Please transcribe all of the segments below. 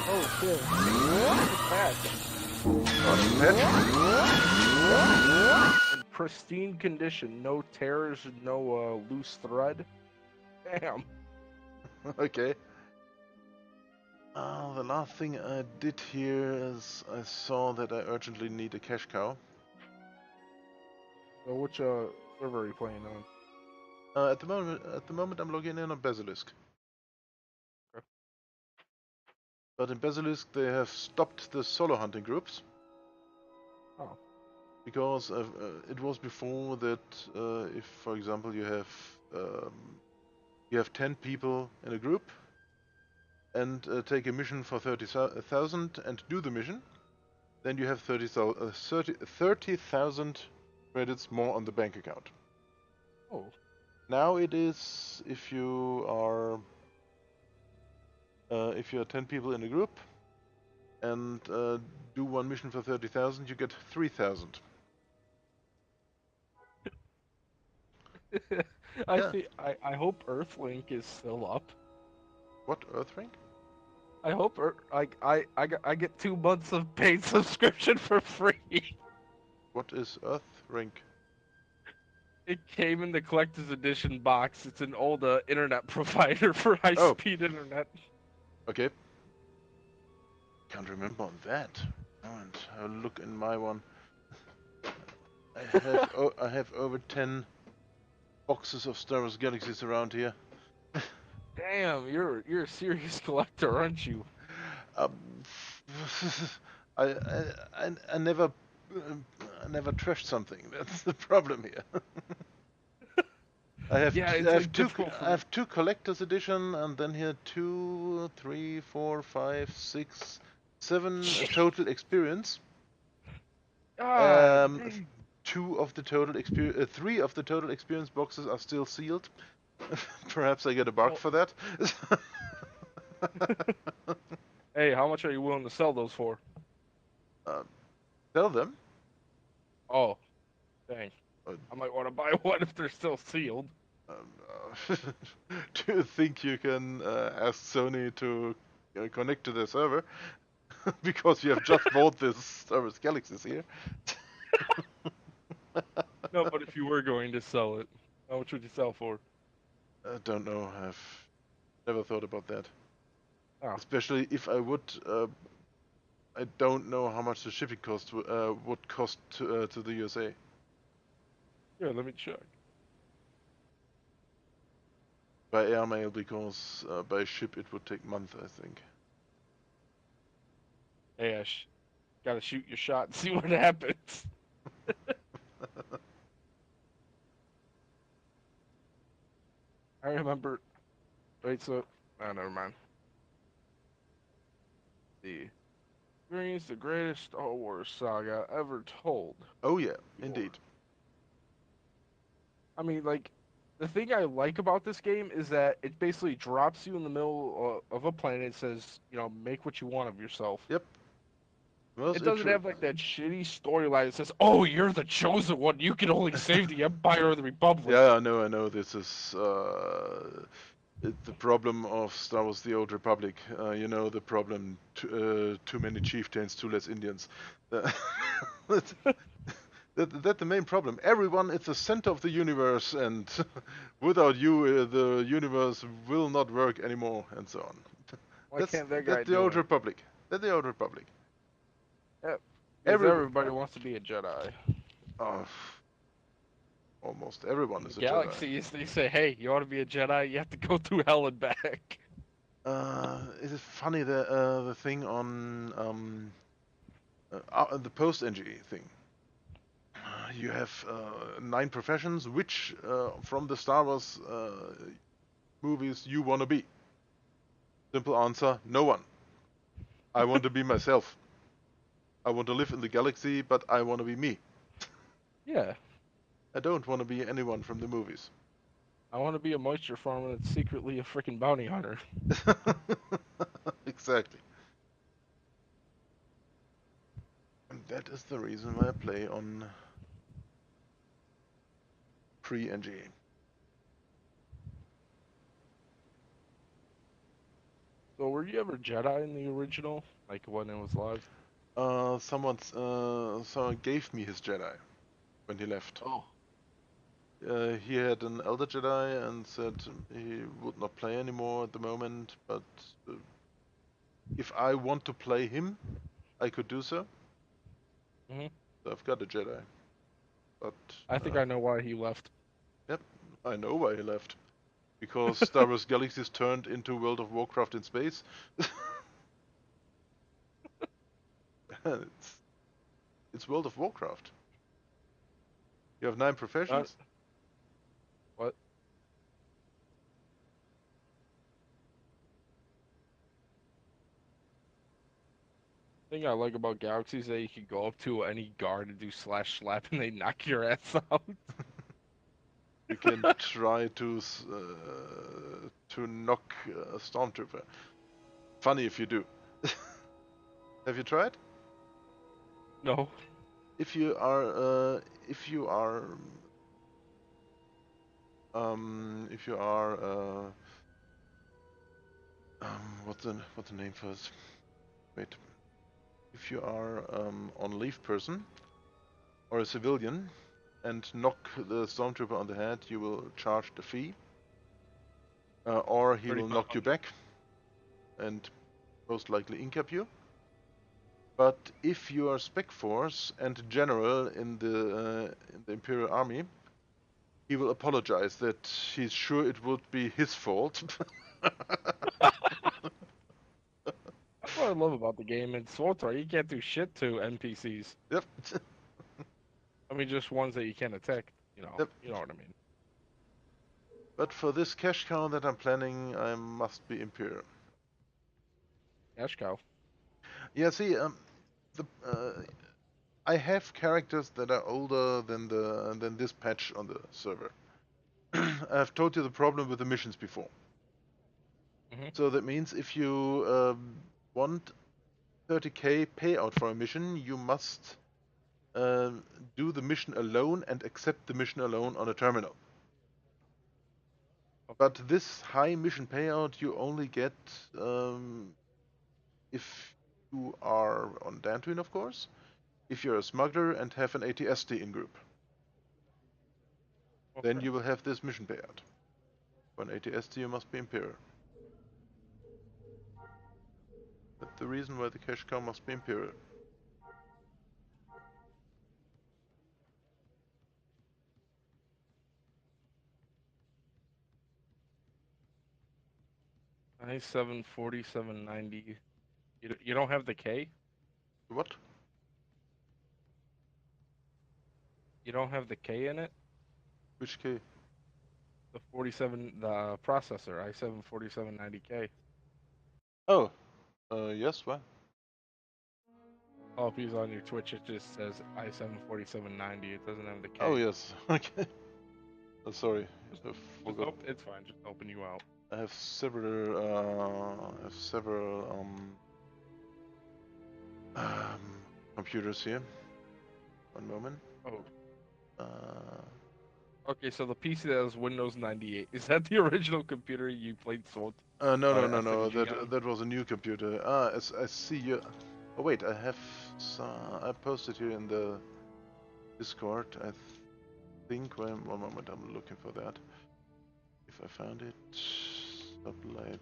Oh shit. In pristine condition, no tears, no loose thread. Damn. Okay. The last thing I did here is I saw that I urgently need a cash cow. So which server are you playing on? At the moment I'm logging in on Basilisk. Okay. But in Basilisk they have stopped the solo hunting groups. Oh. Because it was before that if, for example, you have 10 people in a group and take a mission for 30,000 and do the mission, then you have 30,000 credits more on the bank account. Oh. Now it is if you are 10 people in a group and do one mission for 30,000, you get 3,000. Yeah. I hope Earthlink is still up. What, Earthring? I hope I get 2 months of paid subscription for free. What is Earthrink? It came in the collector's edition box. It's an old internet provider for high-speed internet. Okay. Can't remember on that. And I'll look in my one. I have over 10 boxes of Star Wars Galaxies around here. Damn, you're a serious collector, aren't you? Um, I never trashed something. That's the problem here. I have two collector's edition, and then here 2, 3, 4, 5, 6, 7 total experience. Two of the total experience, 3 of the total experience boxes are still sealed. Perhaps I get a bark for that. Hey, how much are you willing to sell those for? Sell them? Oh, dang. I might want to buy one if they're still sealed. Do you think you can ask Sony to connect to their server? Because you have just bought this Star Wars Galaxies here. No, but if you were going to sell it, how much would you sell for? I don't know. I've never thought about that. Oh. Especially if I would. I don't know how much the shipping cost would cost to the USA. Yeah, let me check. By airmail, because by ship it would take months, I think. Hey, gotta shoot your shot and see what happens. I remember. Wait, so. Oh, never mind. Experience the greatest Star Wars saga ever told. Oh yeah, indeed. I mean, like, the thing I like about this game is that it basically drops you in the middle of a planet and says, you know, make what you want of yourself. Yep. It doesn't have like that shitty storyline that says, "Oh, you're the chosen one. You can only save the Empire or the Republic." Yeah, I know. This is the problem of Star Wars: The Old Republic. You know the problem: too many chieftains, too less Indians. That's the main problem. Everyone is the center of the universe, and without you, the universe will not work anymore, and so on. Why can't that guy that's the Old Republic. That's the Old Republic. Yeah, everybody wants to be a Jedi. Almost everyone is a Galaxies, they say, hey, you want to be a Jedi? You have to go through hell and back. It is funny the thing on the post-NGE thing. You have 9 professions. Which from the Star Wars movies you want to be? Simple answer: no one. I want to be myself. I want to live in the galaxy, but I want to be me. Yeah. I don't want to be anyone from the movies. I want to be a moisture farmer that's secretly a freaking bounty hunter. Exactly. And that is the reason why I play on pre-NGE. So were you ever Jedi in the original, like when it was live? Someone gave me his Jedi when he left. Oh, He had an elder Jedi and said he would not play anymore at the moment, but uh, if I want to play him, I could do so. hmm So I've got a Jedi, but I think I know why he left. yep, I know why he left. Because Star Wars Galaxies turned into World of Warcraft in space. it's, it's World of Warcraft. You have 9 Uh, professions. what thing I like about Galaxy is that you can go up to any guard and do slash slap and they knock your ass out. You can try to knock a stormtrooper. Funny if you do. Have you tried? No. If you are, if you are, what's the name for it? Wait. If you are on leave person or a civilian and knock the stormtrooper on the head, you will charge the fee, or he will knock you 3,500. back and most likely incap you. But if you are Spec Force and general in the Imperial Army, he will apologize that he's sure it would be his fault. That's what I love about the game. In SWTOR, you can't do shit to NPCs. Yep. I mean, just ones that you can't attack. You know, Yep. you know what I mean. But for this cash cow that I'm planning, I must be Imperial. Cash cow. Yeah, see, the I have characters that are older than this patch on the server. I've told you the problem with the missions before. hmm So that means if you want 30k payout for a mission, you must do the mission alone and accept the mission alone on a terminal. Okay. But this high mission payout you only get if you are on Dantooine, of course, if you're a smuggler and have an ATST in group. Then Okay. you will have this mission payout. For an ATST you must be Imperial. That's the reason why the cash cow must be Imperial. I7 4790. You don't have the K? What? You don't have the K in it? Which K? The processor, i7 4790K. Oh, yes, why? Oh, if he's on your Twitch, it just says i7 4790. It doesn't have the K. Oh, yes. Okay. Oh, sorry, I forgot. It's fine. Just open you out. I have several, um, computers here. One moment. Oh, Uh, okay. So the PC that has Windows 98 is that the original computer you played Sword? no. SWG on? That was a new computer. Ah, I see you. Oh wait, I have. I posted here in the Discord. I think. One moment, I'm looking for that. If I found it, sublight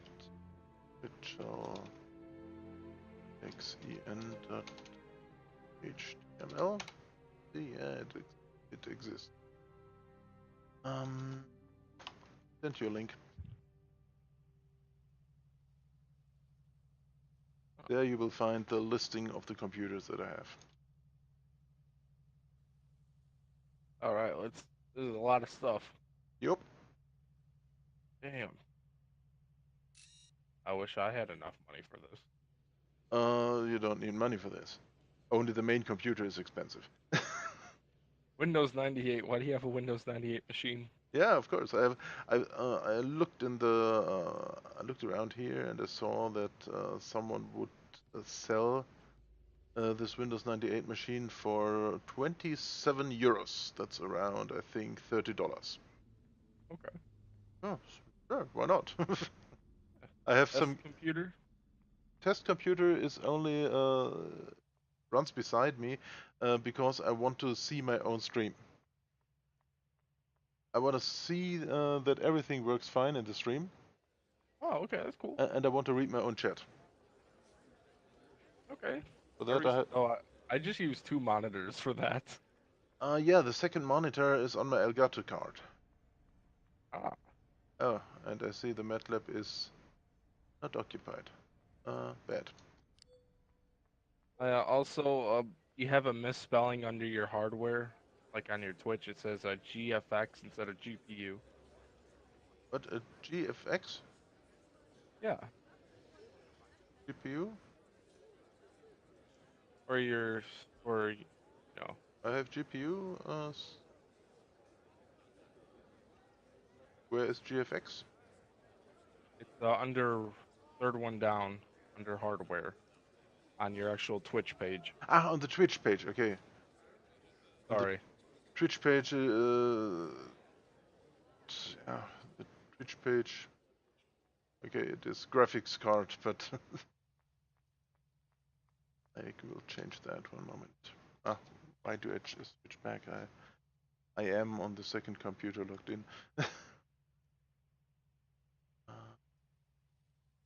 virtual xen.html. See, yeah, it exists. Send you a link. There you will find the listing of the computers that I have. All right. This is a lot of stuff. Yup. Damn. I wish I had enough money for this. You don't need money for this. Only the main computer is expensive. Windows 98. Why do you have a Windows 98 machine? Yeah, of course. I looked I looked around here and I saw that someone would sell this Windows 98 machine for 27 euros. That's around, I think, $30. Okay. Oh, sure, why not? I have That's some. the computer. test computer is only runs beside me because I want to see my own stream. I want to see that everything works fine in the stream. Oh, okay, that's cool. And I want to read my own chat. Okay. For that, I just use 2 monitors for that. yeah, the second monitor is on my Elgato card. Ah. Oh, and I see the MATLAB is not occupied. Bad. Also, you have a misspelling under your hardware, like on your Twitch. It says GFX instead of GPU. But a GFX Yeah, GPU? or you know, I have GPU. Where is GFX? it's under third one down under hardware on your actual Twitch page. Ah, on the Twitch page. Okay. On the Sorry. Twitch page. Yeah, the Twitch page. Okay, it is graphics card, but I will change that one moment. Ah, why do I switch back? I am on the second computer logged in.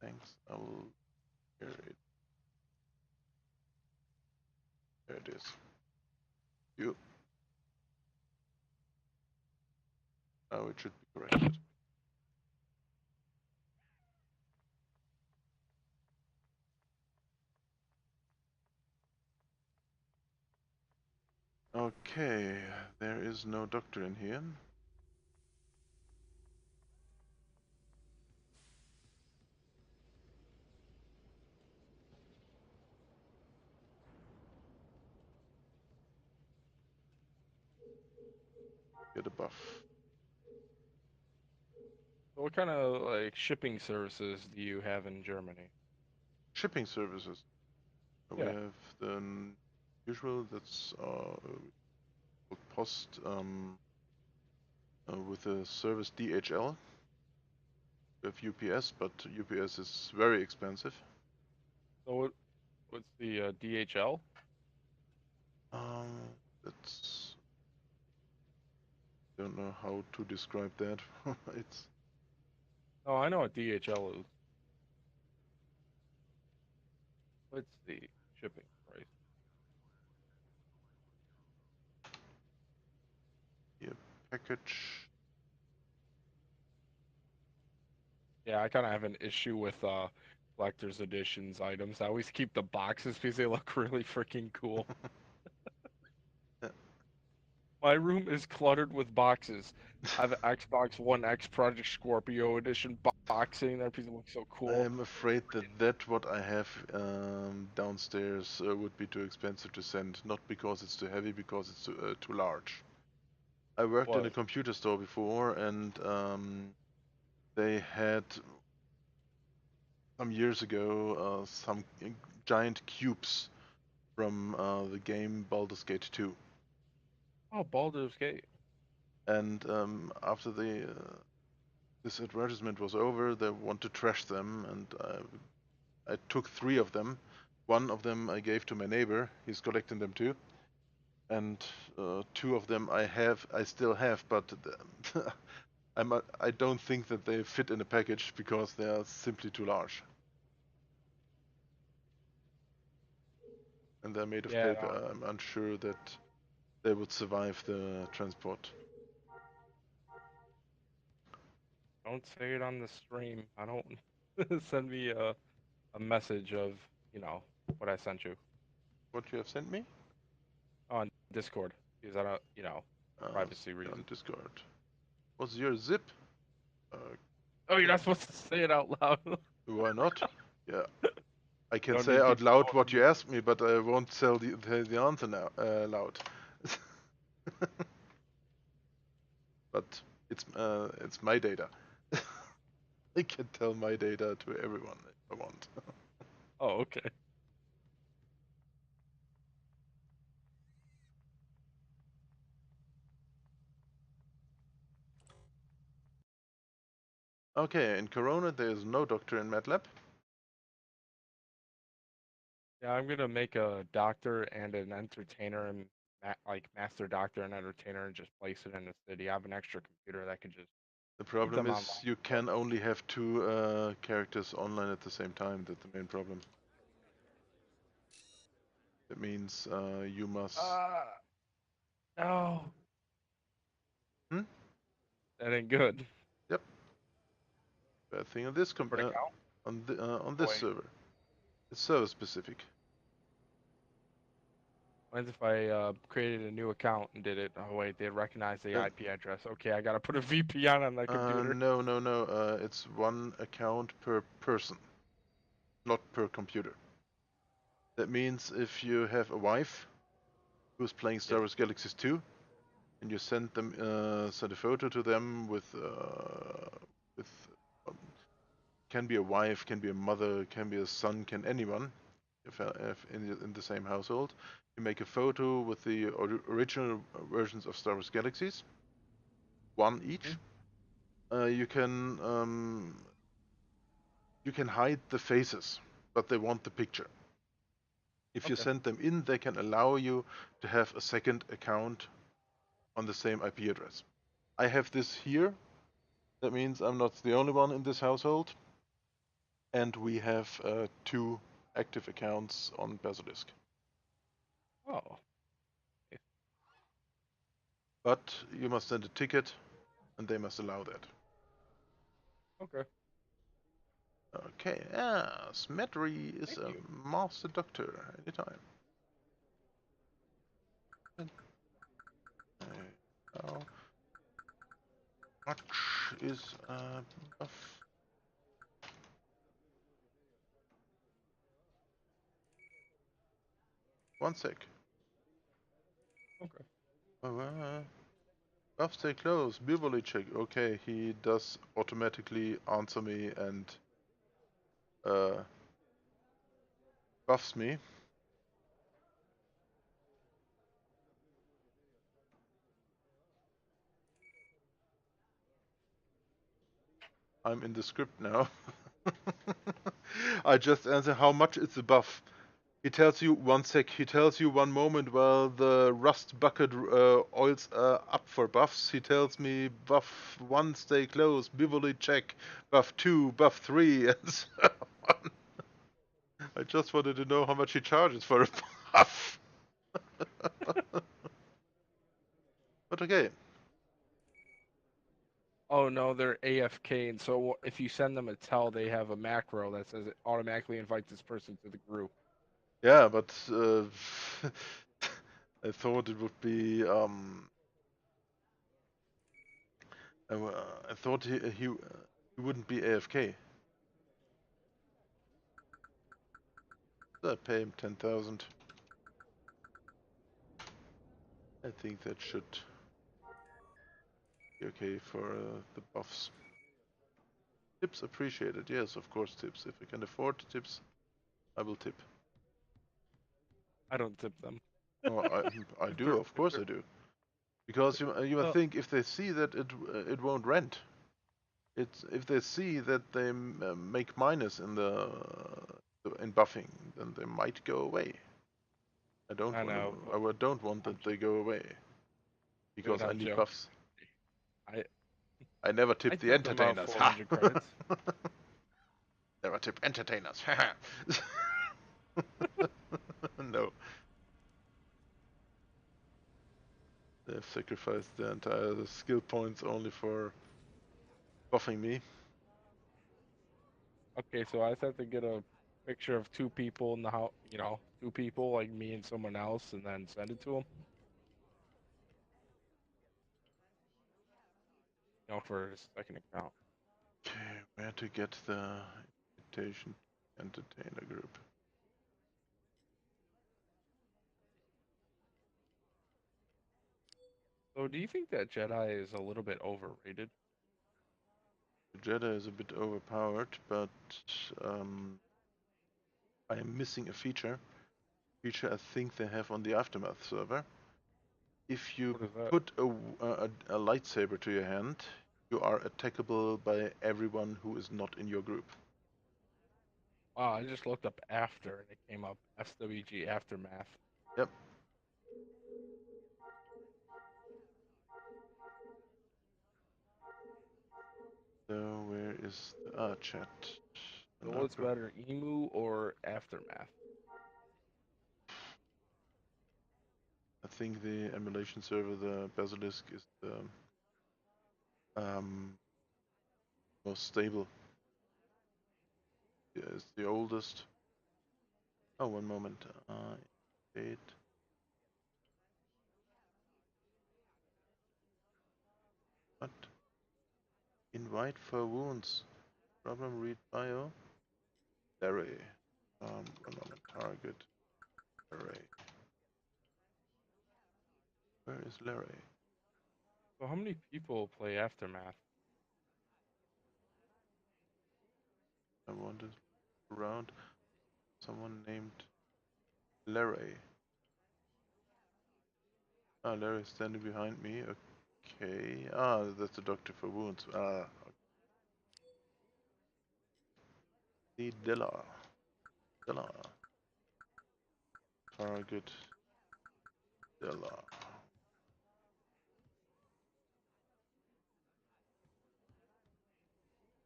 Thanks. I will. Here it. There it is. You. Now it should be corrected. Okay, there is no doctor in here. Get a buff. So what kind of like shipping services do you have in Germany? Shipping services. We Yeah. have the usual, that's post with the service DHL. We have UPS, but UPS is very expensive. So what's the DHL? That's, don't know how to describe that. It's Oh, I know what DHL is. What's the shipping price? a package. Yeah, I kind of have an issue with collector's editions items. I always keep the boxes because they look really freaking cool. My room is cluttered with boxes. I have an Xbox One X Project Scorpio edition box sitting there because it looks so I cool. am afraid that what I have downstairs would be too expensive to send. Not because it's too heavy, because it's too large. I worked in a What? computer store before, and they had some years ago some giant cubes from the game Baldur's Gate 2. Oh, Baldur's Gate. And after this advertisement was over, they want to trash them, and I took 3 of them. One of them I gave to my neighbor. He's collecting them too. And 2 of them I still have, but I don't think that they fit in a package because they are simply too large. And they're made of Yeah, paper. no, I'm unsure that they would survive the transport. don't say it on the stream. I don't send me a message of, what I sent you What you have sent me? on Discord because I don't, privacy On reasons. Discord. What's your zip? Uh, Oh, you're not supposed to say it out loud. why not? Yeah, I You can don't say need out people loud knowing what you asked me, but I won't tell the answer now loud. But it's my data. I can tell my data to everyone if I want. Oh, okay. Okay, in Corona there is no doctor in MATLAB. Yeah, I'm gonna make a doctor and an entertainer and like master doctor and entertainer and just place it in the city. I have an extra computer that could just The keep problem them is online. you can only have two characters online at the same time. That's the main problem. That means you must. Uh, no, Hmm? that ain't good. Yep. Bad thing on this Separate account. on Oh, this wait, server. It's server specific. what if I created a new account and did it? Oh wait, they recognize the Then IP address. Okay, I gotta put a VPN on that computer. no, no, no. It's one account per person, not per computer. That means if you have a wife who's playing Star Yes. Wars Galaxies 2, and you send a photo to them with um, can be a wife, can be a mother, can be a son, can anyone, if in the same household. You make a photo with the original versions of Star Wars Galaxies, one Hmm? each. You can hide the faces, but they want the picture. If you Okay. send them in, they can allow you to have a second account on the same IP address. I have this here. That means I'm not the only one in this household, and we have two active accounts on Basilisk. Oh. But you must send a ticket, and they must allow that. Okay. Okay, Smetry is Thank a you. master doctor anytime. How much is buff? One sec. Okay. Buff stay close. Beverly check. Okay, he does automatically answer me and uh, buffs me. I'm in the script now. I just answer how much is the buff. He tells you one sec. He tells you one moment while the rust bucket oils up for buffs. He tells me buff 1 stay close, Beverly check, buff 2, buff 3, and so on. I just wanted to know how much he charges for a buff. But okay. Oh no, they're AFK, and so if you send them a tell, they have a macro that says it automatically invite this person to the group. Yeah, but I thought it would be. I thought he wouldn't be AFK. So I pay him 10,000. I think that should be okay for the buffs. Tips appreciated. Yes, of course, tips. If I can afford tips, I will tip. I don't tip them. Oh, I If do. they're Of if course, they're I do. Because you might uh, think if they see that it won't rent. It's if they see that they make minus in buffing, then they might go away. I know, but I don't want I'm that they go away dude, because I I'm need joking. buffs. I I never I tip the tipped them about entertainers. Ha! 400 credits. Never tip entertainers. No, they've sacrificed their entire skill points only for buffing me. Okay, so I just have to get a picture of two people in the house, two people like me and someone else, and then send it to them, for his second account. Okay, where to get the invitation entertainer group? So, do you think that Jedi is a little bit overrated? The Jedi is a bit overpowered, but um, I am missing a feature I think they have on the Aftermath server. If you What is that? put a lightsaber to your hand, you are attackable by everyone who is not in your group. I just looked up after and it came up SWG Aftermath. Yep. So where is the chat? So No, what's better, Emu or Aftermath? I think the emulation server, the Basilisk, is the most stable. Yeah, it's the oldest. Oh, one moment. Wait. What? Invite for wounds. Problem read bio. Larry. One moment. Target. Larry. Where is Larry? So how many people play Aftermath? I wanted around someone named Larry. Ah, Larry's standing behind me. Okay. Ah, that's the doctor for wounds. Ah, the Dilla. Dilla. Target. Dilla.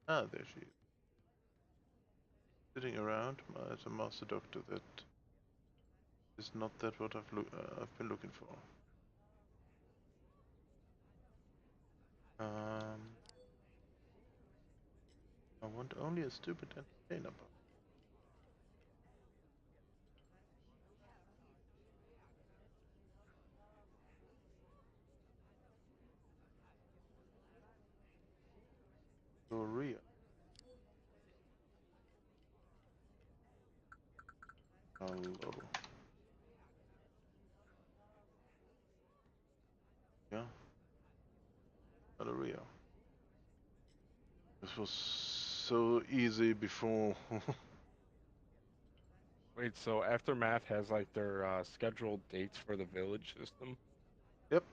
Ah, there she is. Sitting around as a master doctor. That is not that what I've been looking for. I want only a stupid entertainer buff. Gloria. Hello. Yeah. Valeria. This was so easy before. Wait, so Aftermath has like their scheduled dates for the village system? Yep.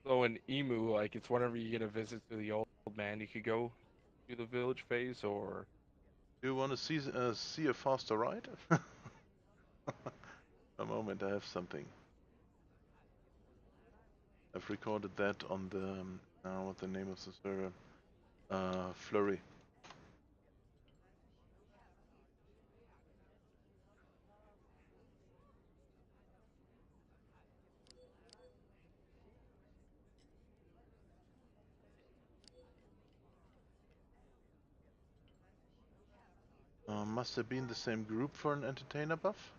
So in Emu, like it's whenever you get a visit to the old man, you could go to the village phase, or Do you want to see a faster ride? A moment, I have something. I've recorded that on the what the name of the server? Flurry. Must have been the same group for an entertainer buff.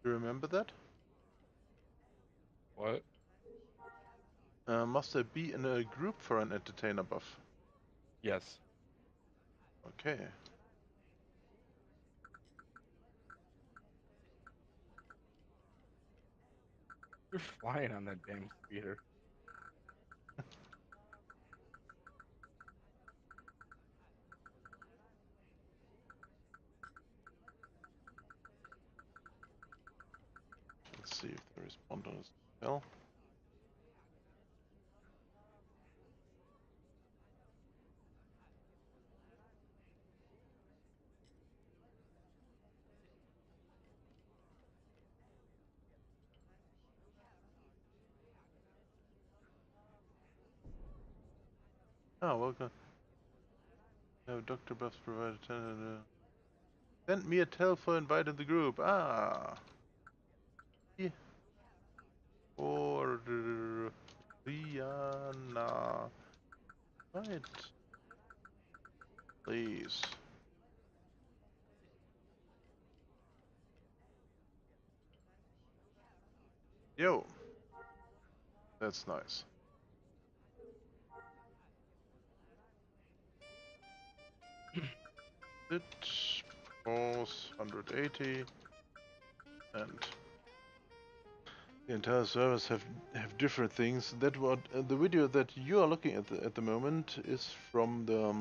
Do you remember that? what? Must have been in a group for an entertainer buff. Yes. Okay. You're flying on that damn speeder. Let's see if they respond on this email. Ah, welcome. No, Dr. Buffs provided. Send me a tell for inviting the group. Ah. Yeah. Or Rihanna. Right. Please. Yo. That's nice. It pause 180 and the entire servers have different things. That what the video that you are looking at the moment is from the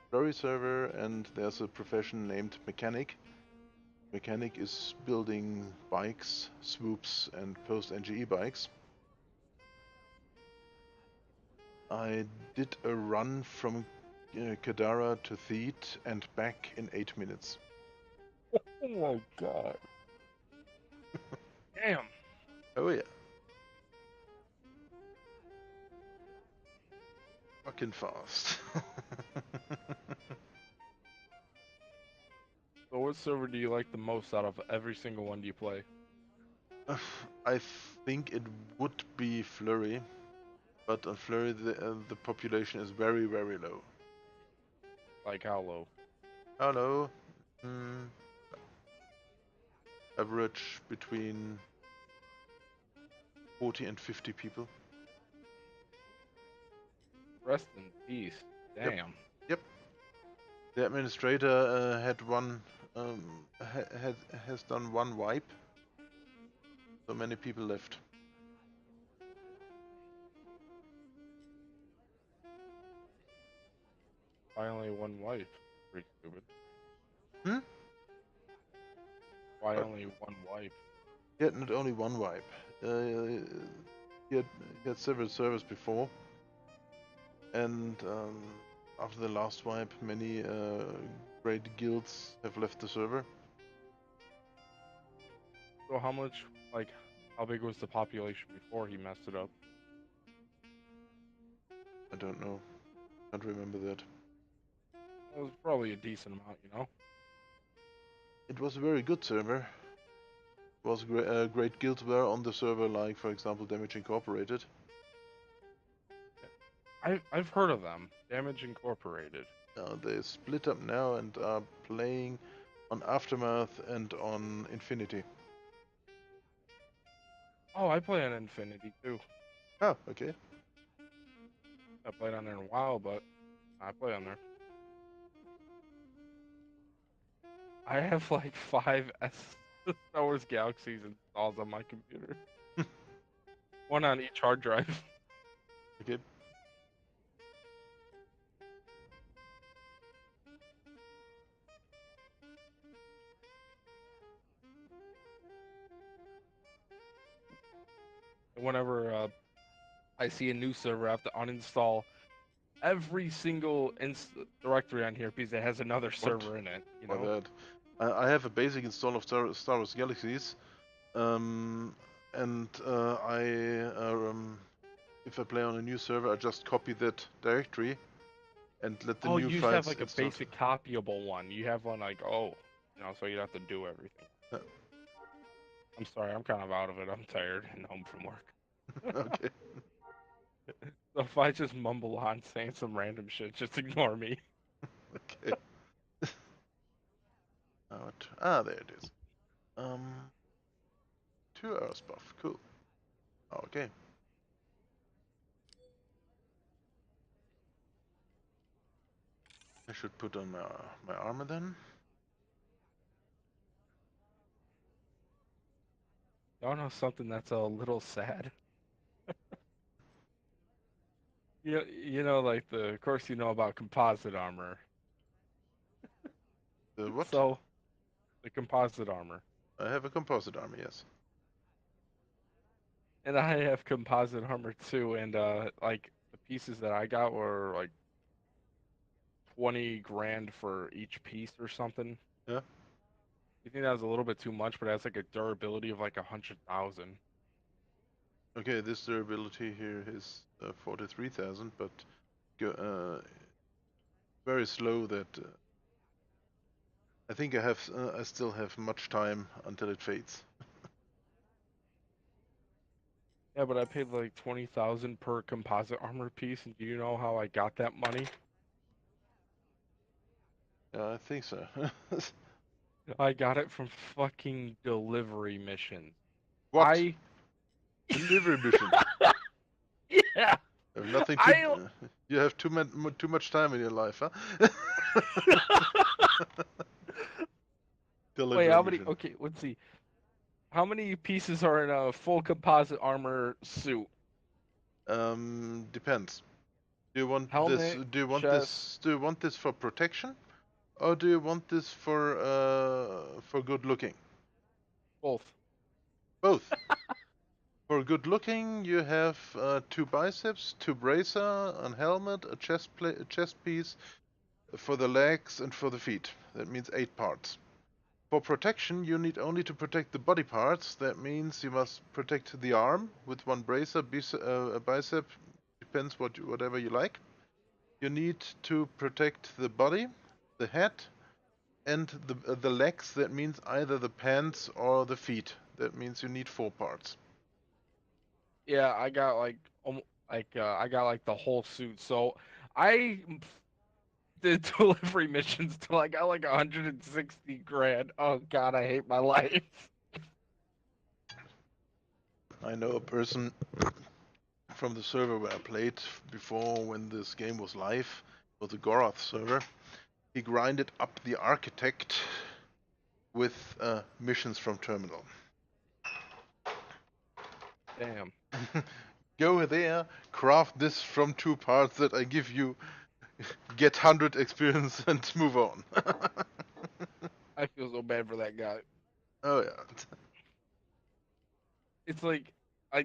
Flurry server, and there's a profession named mechanic. Mechanic is building bikes, swoops, and post-NGE bikes. I did a run from Kadara to Theed and back in 8 minutes. Oh my god. Damn. Oh yeah. Fucking fast. So what server do you like the most out of every single one you play? I think it would be Flurry, but on Flurry the population is very, very low. Like how low? Hello. Average between 40 and 50 people. Rest in peace. Yep. Damn. Yep. The administrator had one has done one wipe. So many people left. Why only one wife? Pretty stupid. Hmm? Why But only one wife? he had not only one wipe. He had several servers before, and after the last wipe, many great guilds have left the server. So how much, like, how big was the population before he messed it up? I don't know. Can't remember that. It was probably a decent amount, you know? It was a very good server. Was great guilds were on the server, like for example Damage Incorporated. I've heard of them. Damage Incorporated. They split up now and are playing on Aftermath and on Infinity. Oh, I play on Infinity too. Oh, okay. I played on there in a while, but I play on there. I have like 5 Star Wars Galaxies installed on my computer. One on each hard drive. Okay. Whenever I see a new server, I have to uninstall every single directory on here because it has another What? server in it. You My know? bad. I have a basic install of Star Wars Galaxies, and if I play on a new server, I just copy that directory and let the Oh, new you just have files like a installed. basic copyable one. You have one like, oh, you know, so you have to do everything. Uh, I'm sorry, I'm kind of out of it. I'm tired and home from work. okay. So if I just mumble on saying some random shit, just ignore me. Okay. There it is. 2 hours buff. Cool. Okay. I should put on my armor then. Y'all know something that's a little sad? You know, like of course you know about composite armor. The what? So the composite armor, I have a composite armor, yes. and I have composite armor too. And like the pieces that I got were like 20 grand for each piece or something. Yeah. You think that was a little bit too much, but it has like a durability of like 100,000. Okay, this durability here is 43,000, but very slow. That I think I still have much time until it fades. Yeah, but I paid like 20,000 per composite armor piece, and do you know how I got that money? Yeah, I think so. I got it from fucking delivery missions. What? I Delivery mission. yeah, You have nothing to. I You have too much time in your life, huh? wait, Delivery how many? mission. Okay, let's see. How many pieces are in a full composite armor suit? Depends. Do you want this? Helmet, Do you want chest, this? Do you want this for protection, or do you want this for good looking? both. Both. For good looking, you have 2 biceps, 2 bracer, a helmet, a chest piece for the legs and for the feet. That means 8 parts. For protection, you need only to protect the body parts. That means you must protect the arm with 1 bracer, a bicep, depends whatever you like. You need to protect the body, the head, and the legs. That means either the pants or the feet. That means you need 4 parts. Yeah, I got I got like the whole suit. So I did delivery missions till I got like 160 grand. Oh God, I hate my life. I know a person from the server where I played before when this game was live. It was a Goroth server. He grinded up the architect with missions from terminal. Damn. Go there, craft this from 2 parts that I give you, get 100 experience and move on. I feel so bad for that guy. Oh yeah. It's like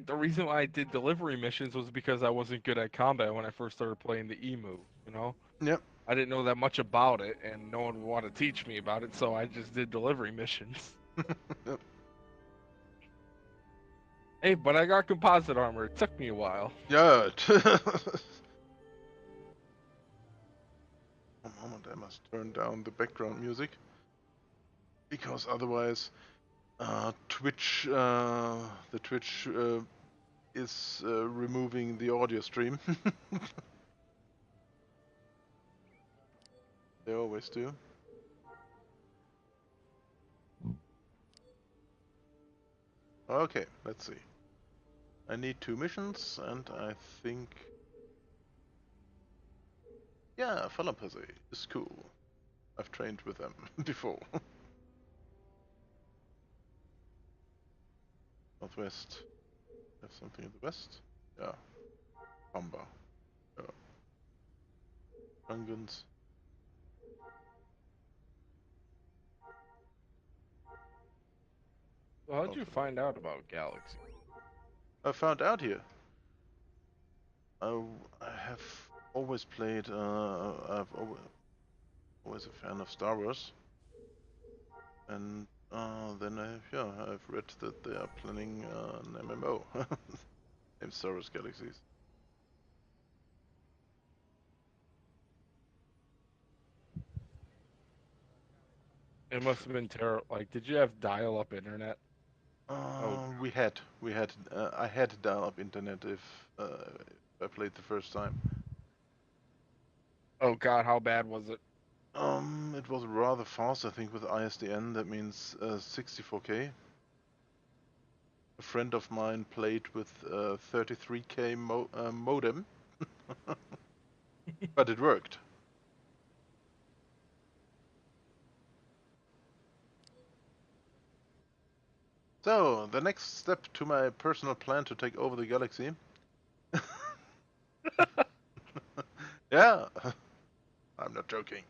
the reason why I did delivery missions was because I wasn't good at combat when I first started playing the EMU, you know? Yep. I didn't know that much about it and no one would want to teach me about it, so I just did delivery missions. Yep. Hey, but I got composite armor. It took me a while. Yeah. A moment, I must turn down the background music because otherwise Twitch, the Twitch is removing the audio stream. They always do. Okay, let's see. I need 2 missions, and I think... Yeah, Falapase is cool. I've trained with them before. Northwest. Have something in the west? Yeah. Pamba. Yeah. Dungeons. So how'd you find out about Galaxy? I found out here. I have always played, I've always a fan of Star Wars. And then I've read that they are planning an MMO. Named Star Wars Galaxies. It must have been terrible. Like, did you have dial-up internet? Oh, I had dial-up internet if I played the first time. oh God, how bad was it? It was rather fast, I think, with ISDN. That means 64K. A friend of mine played with 33K modem, but it worked. So, the next step to my personal plan to take over the galaxy. Yeah, I'm not joking.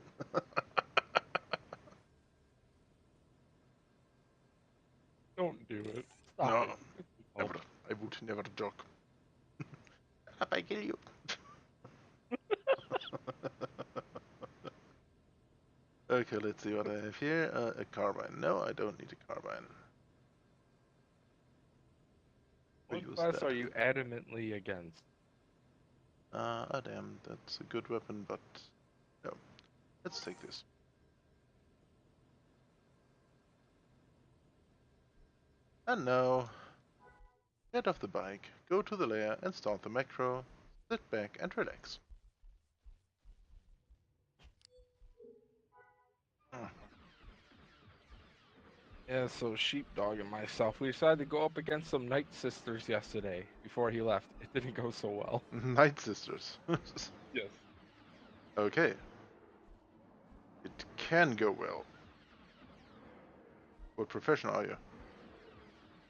Don't do it. Stop No, it. Oh, never. I would never joke. I kill you. Okay, let's see what I have here. A carbine. No, I don't need a carbine. We'll what use class that. are you adamantly against? Damn, that's a good weapon, but no. Let's take this. And now, get off the bike, go to the lair and start the macro. Sit back and relax. Yeah, so Sheepdog and myself, we decided to go up against some Night Sisters yesterday before he left. It didn't go so well. Night Sisters. Yes. Okay. It can go well. What profession are you?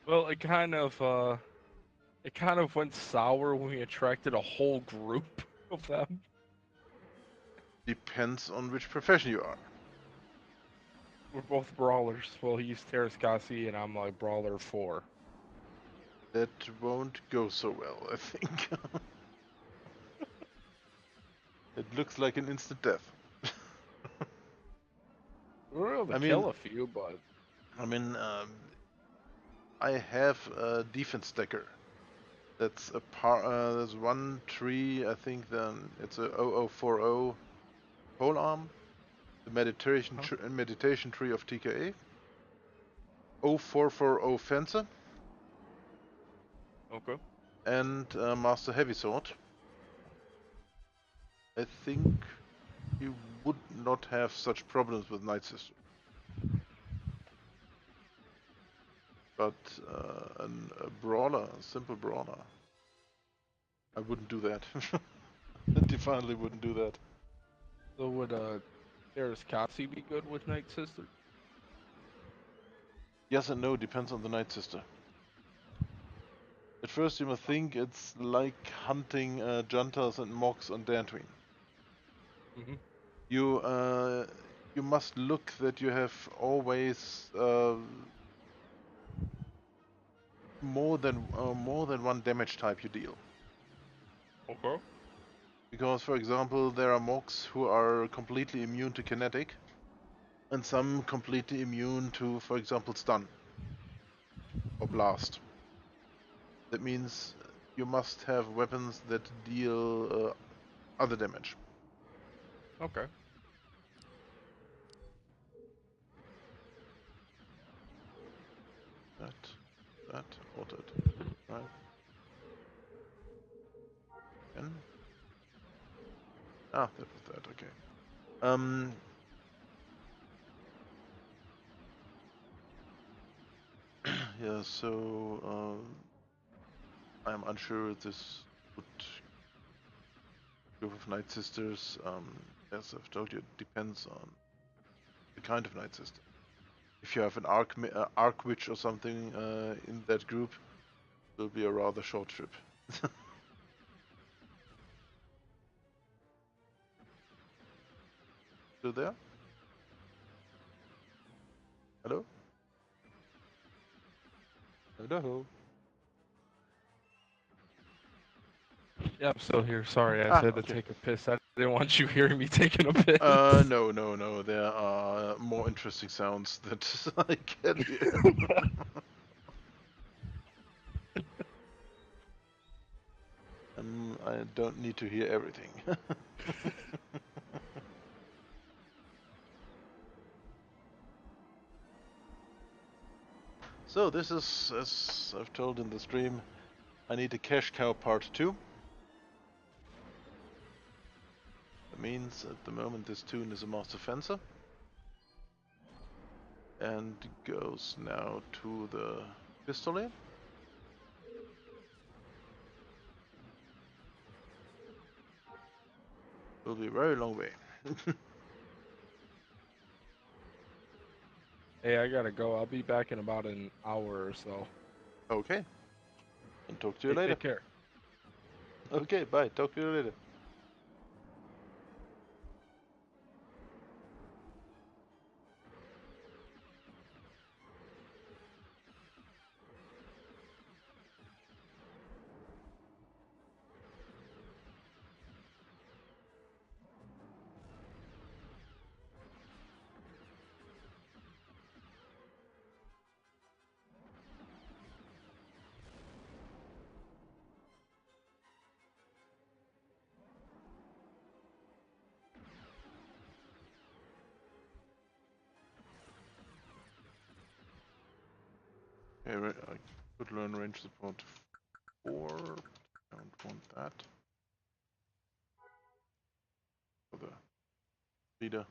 Well, it kind of went sour when we attracted a whole group of them. Depends on which profession you are. We're both brawlers. Well, he's Terrascasi and I'm like Brawler 4. That won't go so well, I think. It looks like an instant death. We're able to I mean, kill a few, but I mean, I have a defense stacker. That's a there's one tree. I think then it's a 0040 pole arm. The meditation tree of TKA. 0440 fencer. okay. And Master Heavy Sword. I think you would not have such problems with Night Sister. But a brawler, a simple brawler, I wouldn't do that. I definitely wouldn't do that. So would There's Cassie be good with Night Sister? Yes and no, depends on the Night Sister. At first you must think it's like hunting Juntas and Mogs on Dantooine. Mm-hmm. You must look that you have always more than one damage type you deal. Okay. Because, for example, there are Mogs who are completely immune to kinetic, and some completely immune to, for example, stun or blast. That means you must have weapons that deal other damage. Okay. That, ordered. Right. Again. Ah, that was that, okay. Yeah, so I'm unsure if this would go with Night Sisters. As I've told you, it depends on the kind of Night Sister. If you have an Arc Witch or something in that group, it will be a rather short trip. Still there? Hello? Hello? Yeah, I'm still here. Sorry, I Ah, had to okay. take a piss. I didn't want you hearing me taking a piss. No. There are more interesting sounds that I can hear. I don't need to hear everything. So this is, as I've told in the stream, I need a cash cow part 2. That means at the moment this tune is a Master Fencer. And goes now to the Pistolet. Will be a very long way. Hey, I gotta go. I'll be back in about an hour or so. Okay. And talk to you Hey, later. take care. Okay, bye. Talk to you later. Okay, I could learn range support 4. Don't want that. For the leader.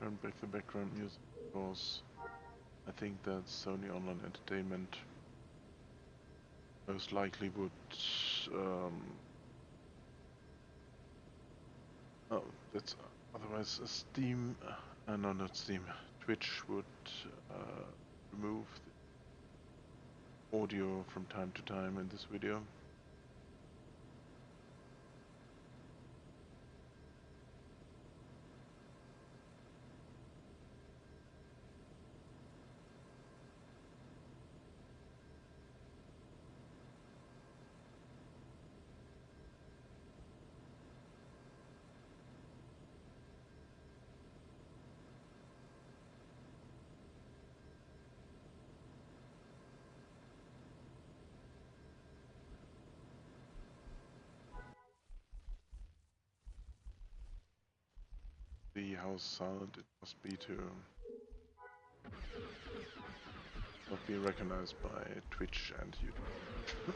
Turn back the background music because I think that Sony Online Entertainment most likely would oh, that's otherwise Steam, no, not Steam. Twitch would remove the audio from time to time in this video. See how silent it must be to not be recognized by Twitch and YouTube.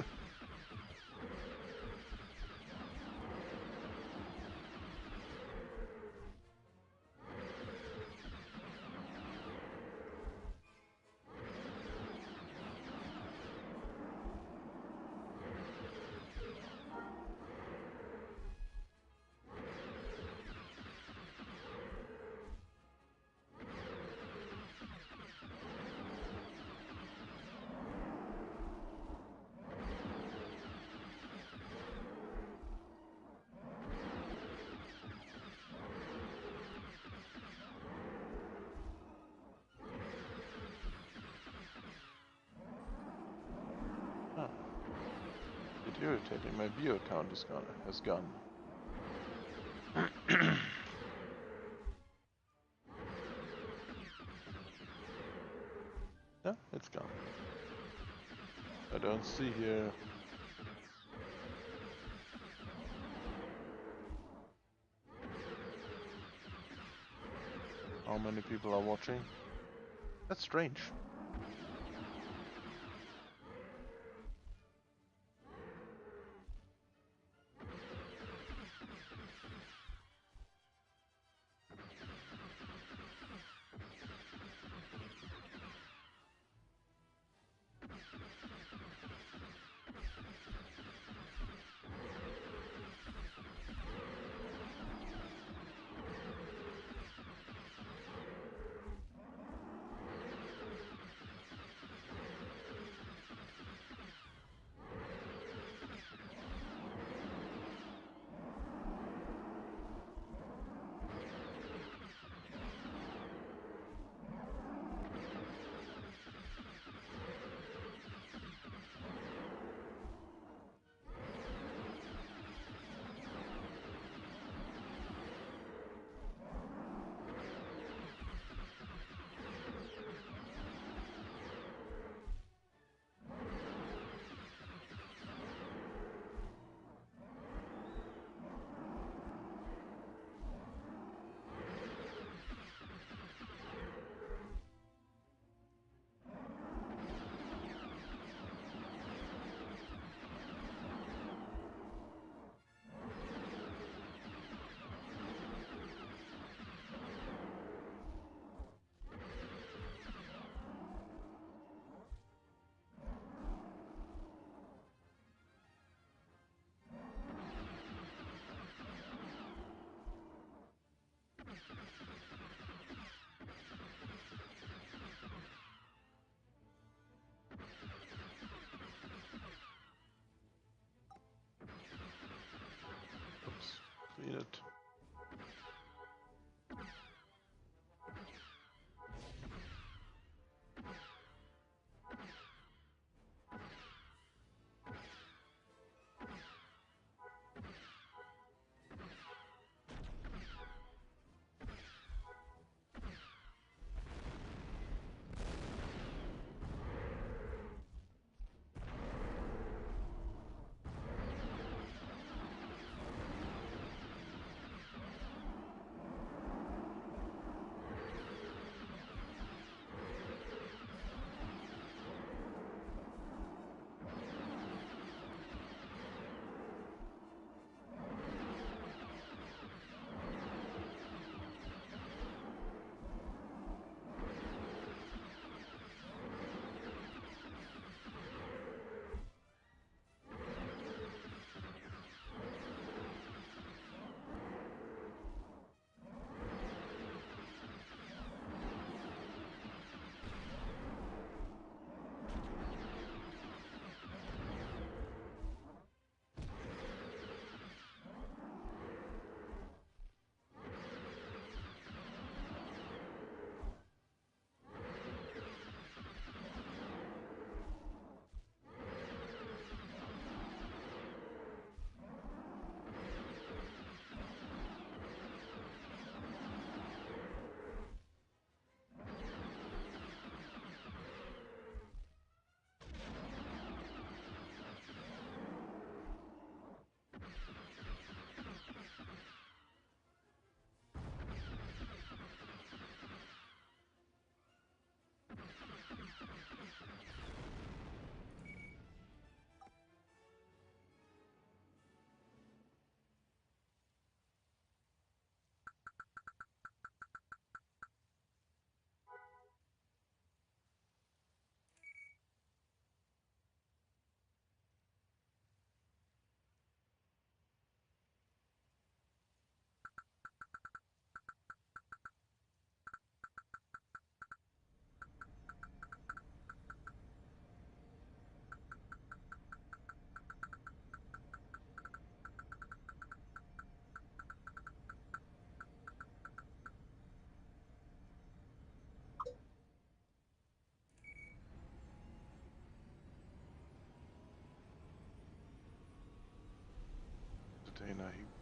Ah, it's irritating. My view account has gone. Yeah, it's gone. I don't see here. How many people are watching? That's strange.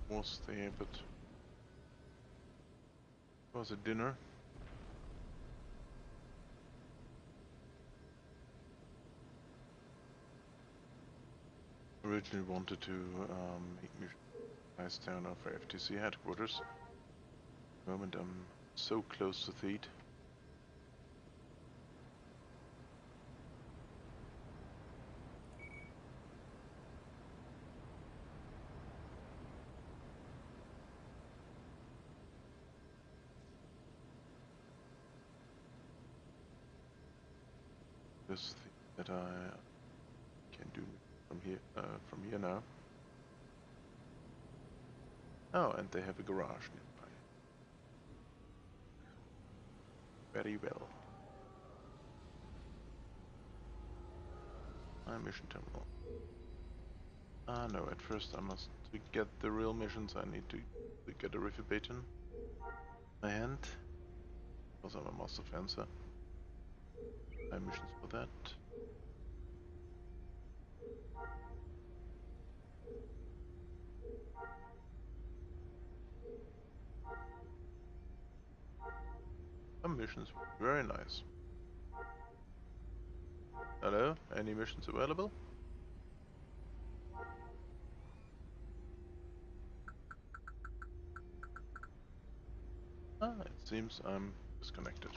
was there, but was it dinner? Originally wanted to make me nice down for FTC headquarters. At the moment I'm so close to Theed. This thing that I can do from here now. Oh, and they have a garage nearby. Very well. My mission terminal. No, at first I must, to get the real missions, I need to get a rifle baton in my hand. Because I'm a master fencer. I have missions for that. Some missions were very nice. Hello? Any missions available? It seems I'm disconnected.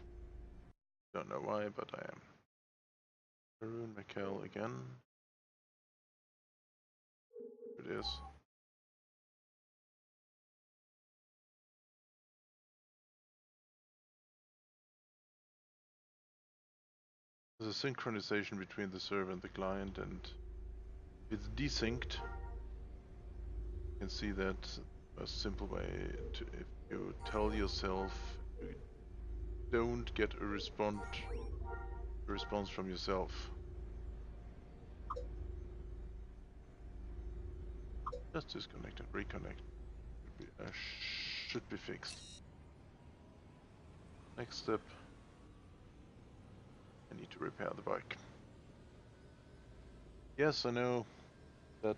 Don't know why, but I am. Maroon McKell again. Here it is. There's a synchronization between the server and the client, and it's desynced. You can see that a simple way to, if you tell yourself you don't get a response from yourself. Just disconnect and reconnect. Should be fixed. Next step, I need to repair the bike. Yes, I know that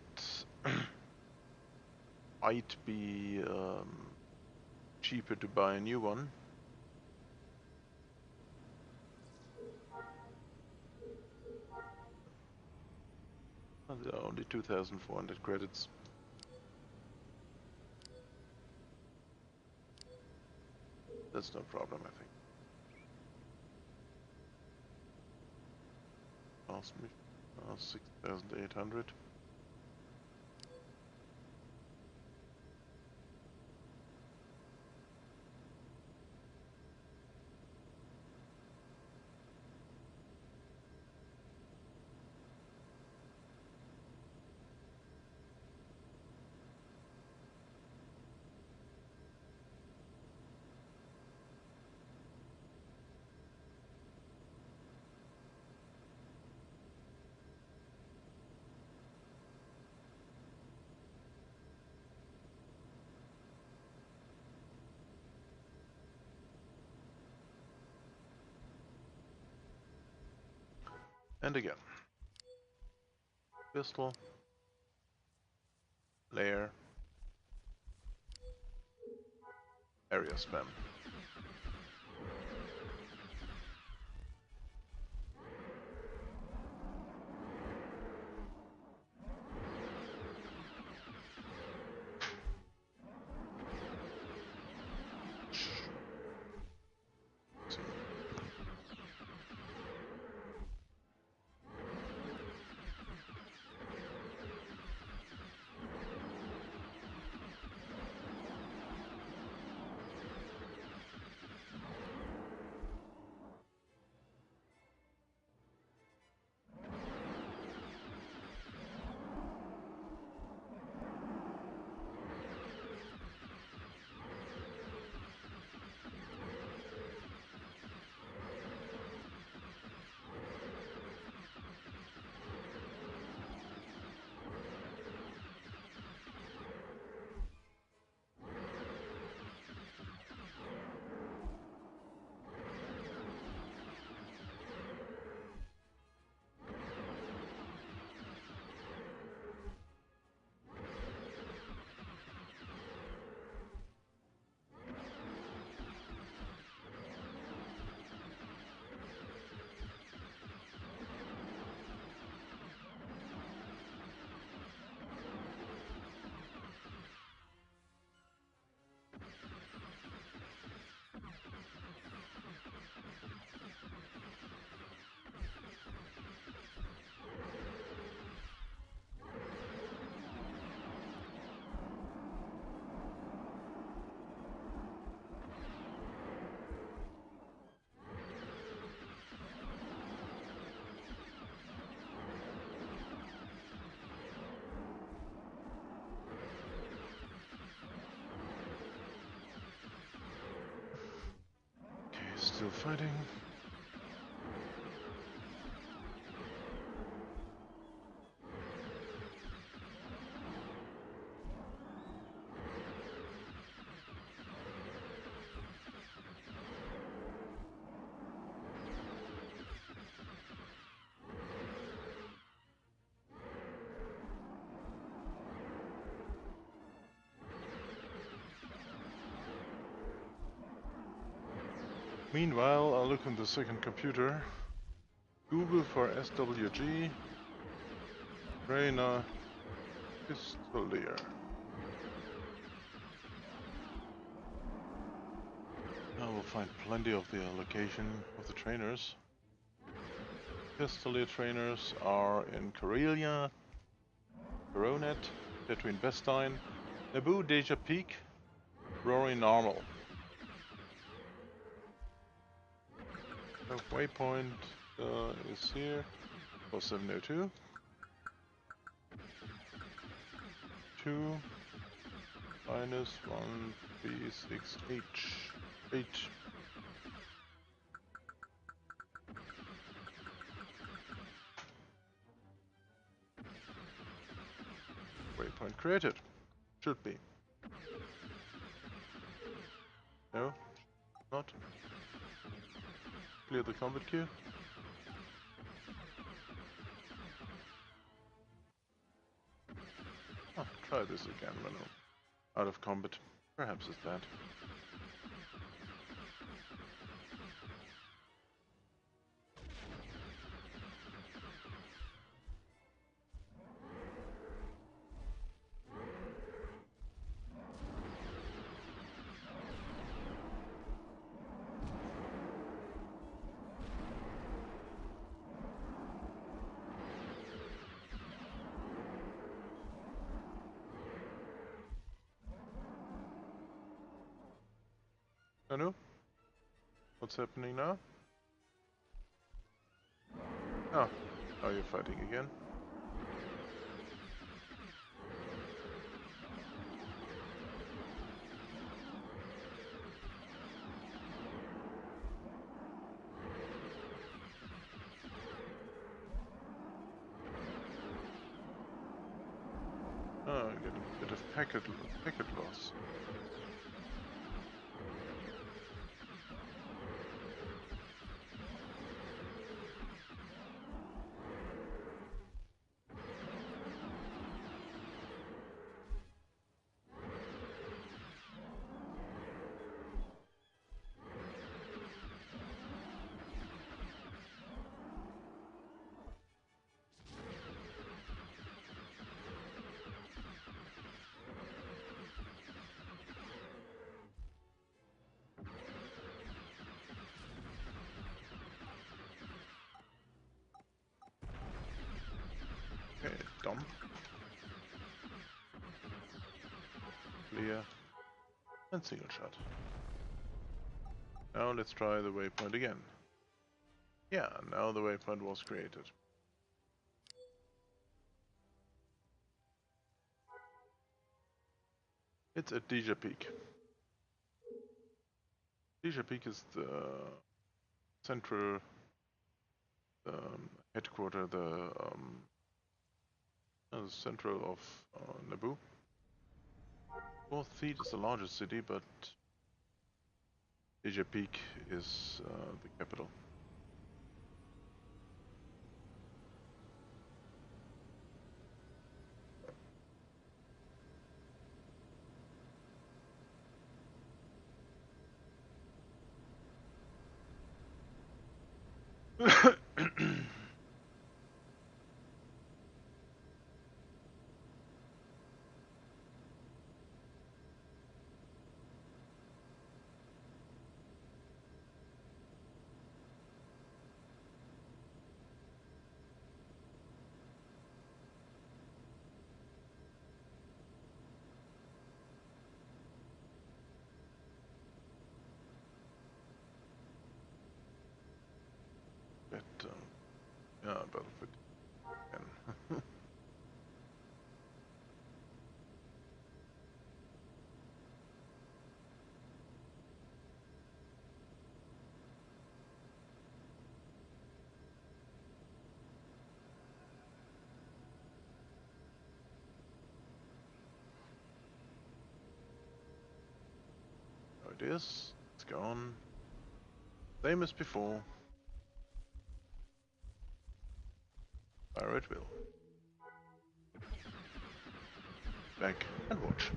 might be cheaper to buy a new one. There are only 2,400 credits. That's no problem, I think. Last mission, 6,800. And again. Pistol. Layer. Area spam. still fighting. Meanwhile, I'll look on the second computer. Google for SWG Trainer Pistolier. I will find plenty of the location of the trainers. Pistolier trainers are in Karelia, Coronet, Tatooine Bastine, Naboo, Deja Peak, Rory Normal. The waypoint is here for 702. 2 minus 136H 8. Waypoint created. Should be. No, not. Clear the combat queue. Oh, try this again when I'm out of combat. Perhaps it's that. Hello? What's happening now? Oh, are you fighting again? Oh, I get a bit of packet loss. Okay, dump. Clear. And single shot. Now let's try the waypoint again. Yeah, now the waypoint was created. It's at Deja Peak. Deja Peak is the central headquarter, the central of Naboo. Fourth Fleet is the largest city, but Deja Peak is the capital. Yeah, Battlefield. it is. It's gone. Same as before. Fire at will. Back and watch.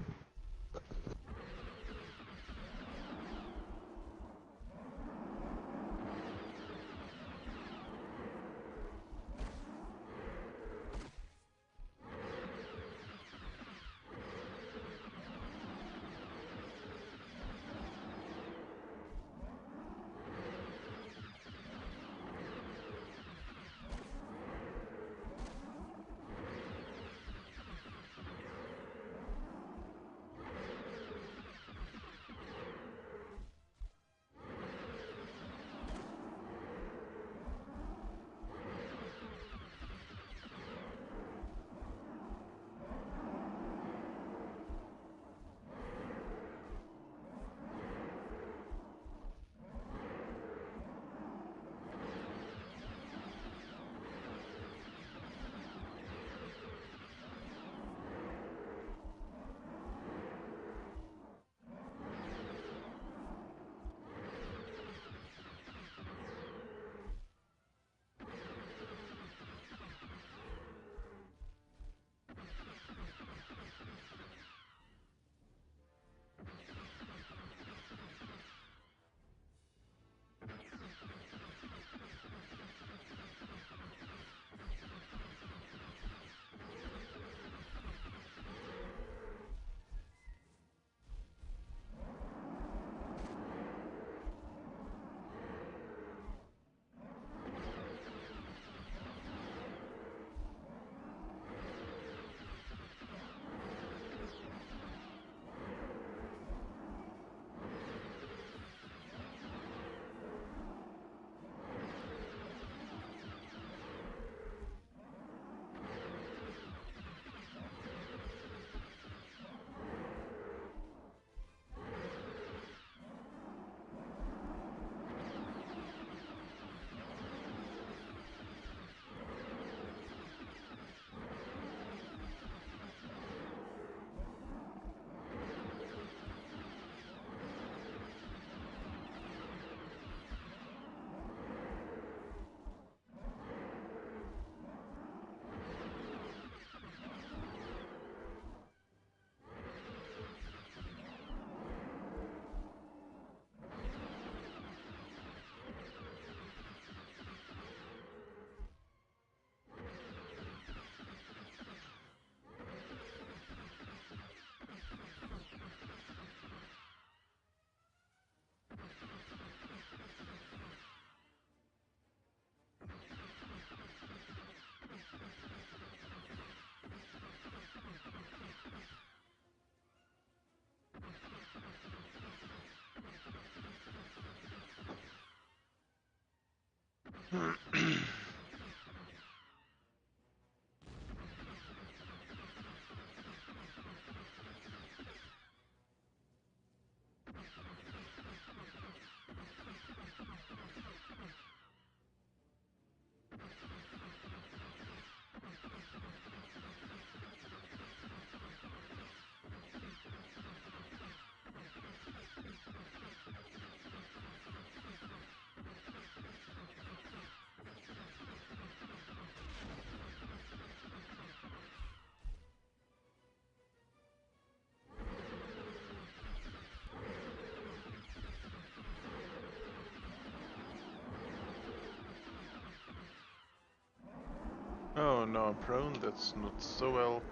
Oh no, I'm prone, that's not so well.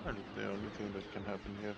Kind of the only thing that can happen here.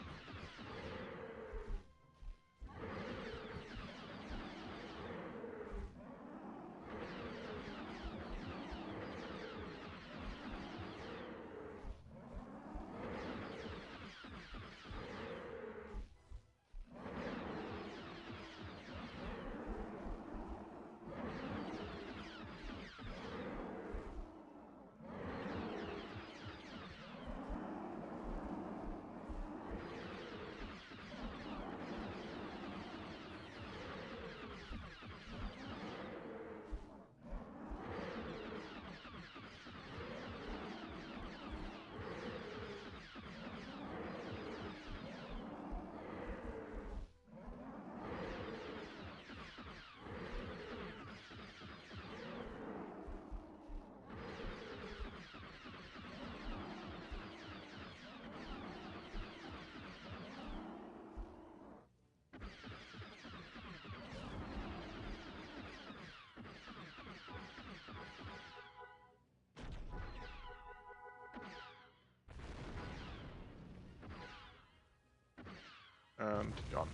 And done.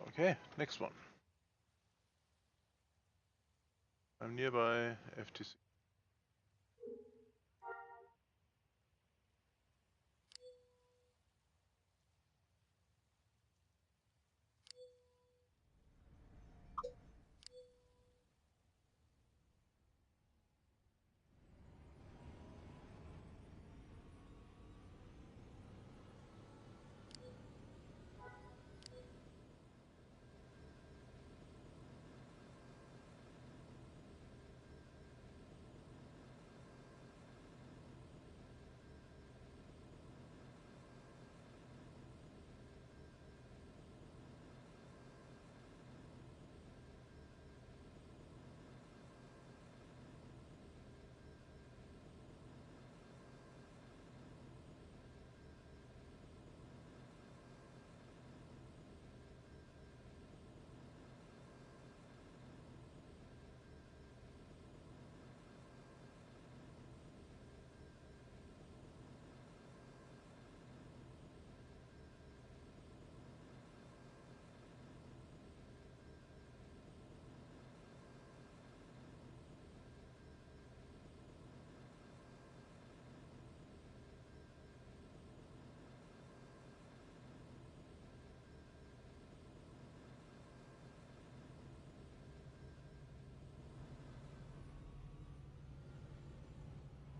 Okay, next one. I'm nearby FTC.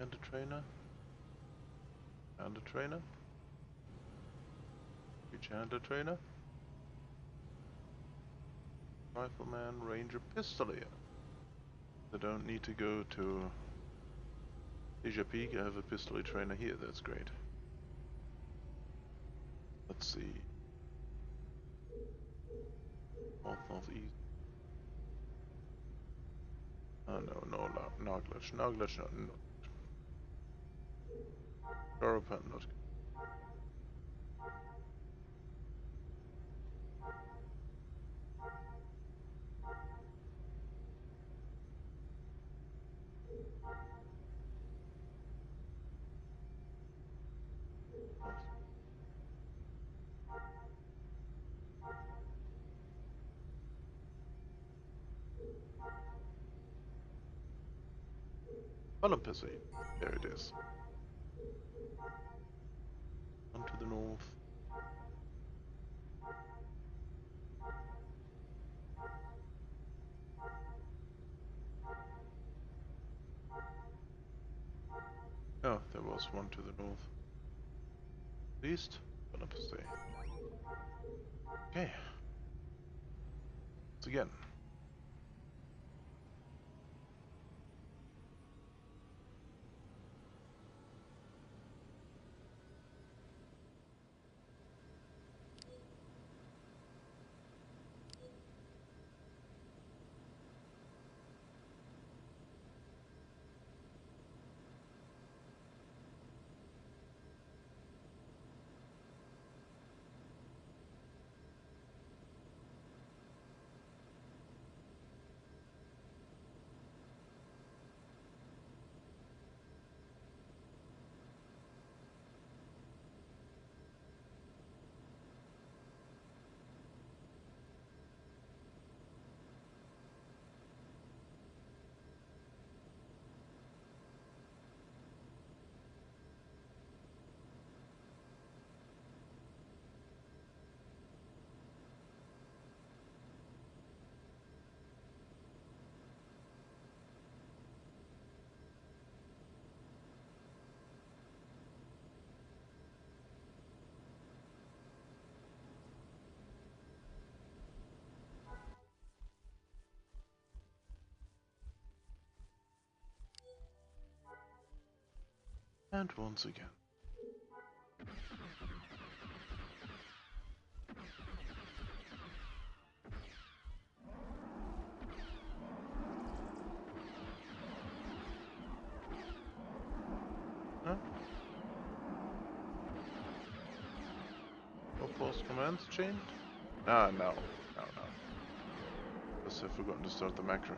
And a trainer. And a trainer. Huge handler trainer. Rifleman, ranger, pistolier. I don't need to go to Asia Peak. I have a pistolet trainer here. That's great. Let's see. Northeast. Oh no, Naglish. Naglish, no. European, not good. Olympus. There it is. On to the north. Oh, there was one to the north. East. Olympus. Okay. Once again. And once again. Huh? No post commands changed? Ah, no. No. Guess I've forgotten to start the macro.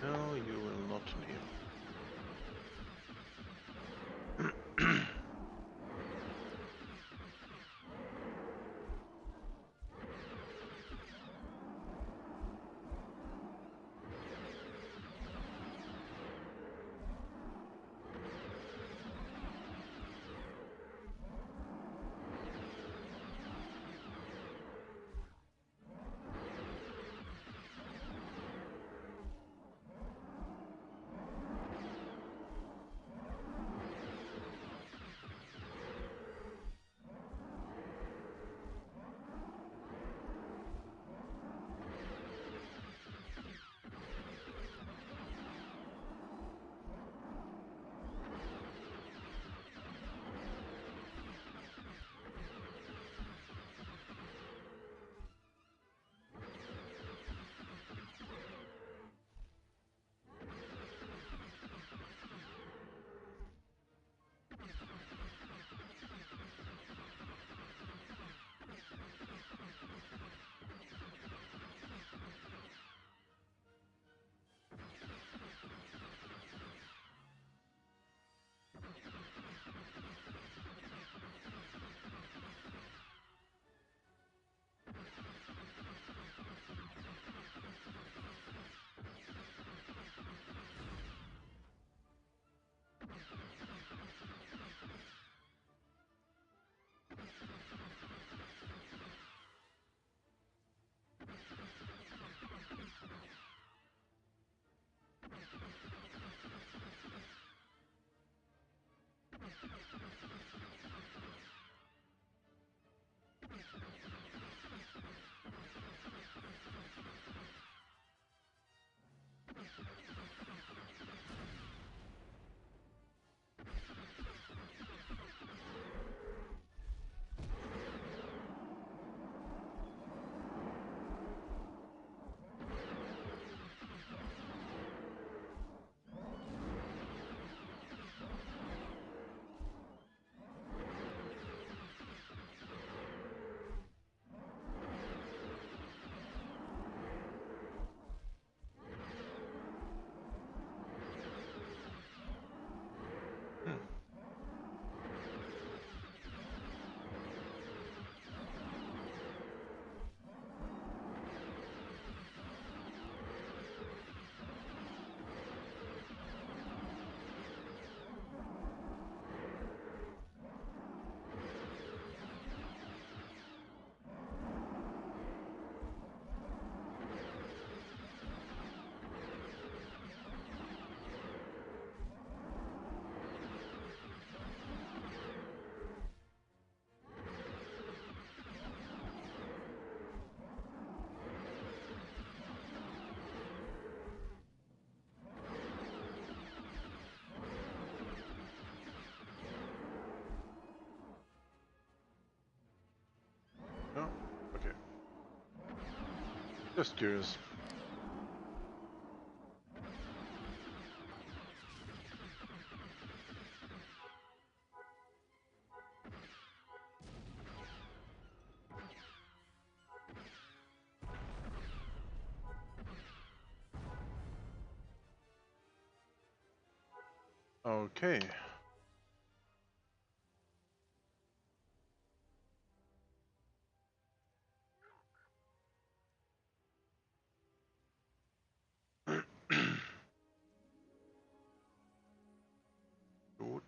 No, you will not kneel. Hmm. Oh, okay. Just curious. Okay. Gut.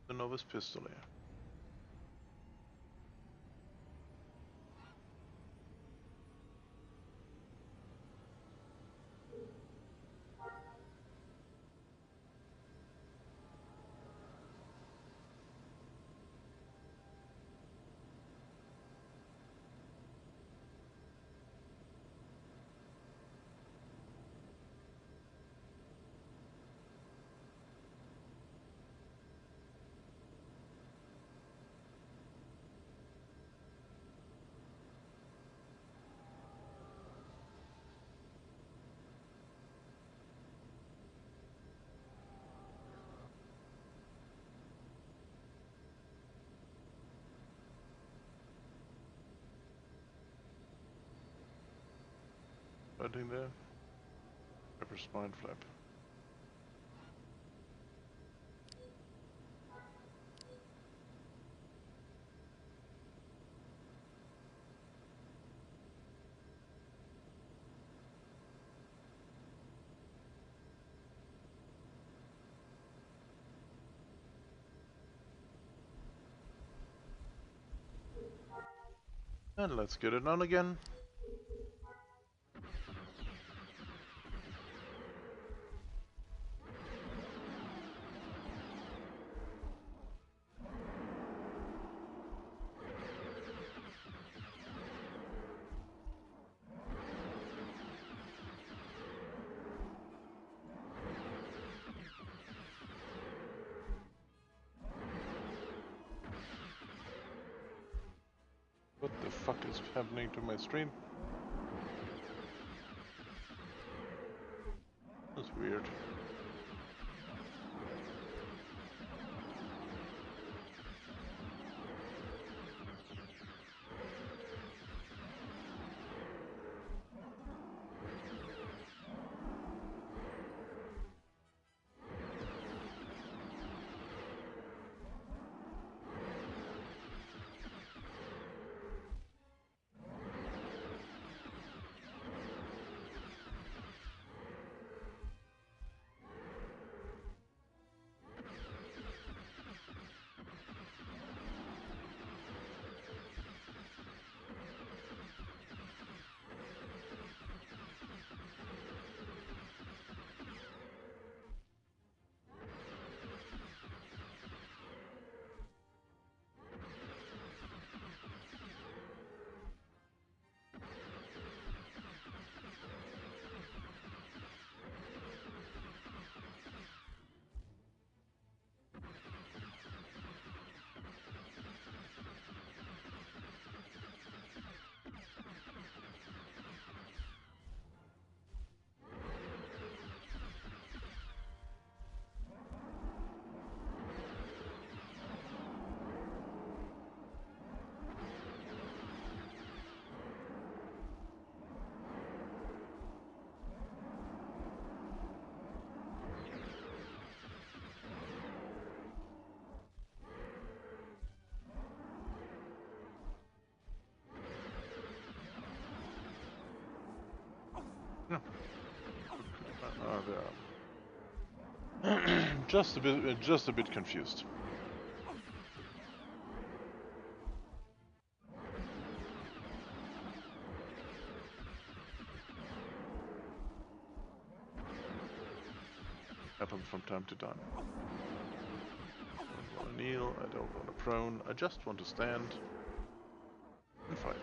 The novice pistol. Anything there? Pepper spine flap. And let's get it on again. What the fuck is happening to my stream? That's weird. No. There. Just a bit confused. Happens from time to time. I don't want to kneel, I don't want to prone, I just want to stand and fight.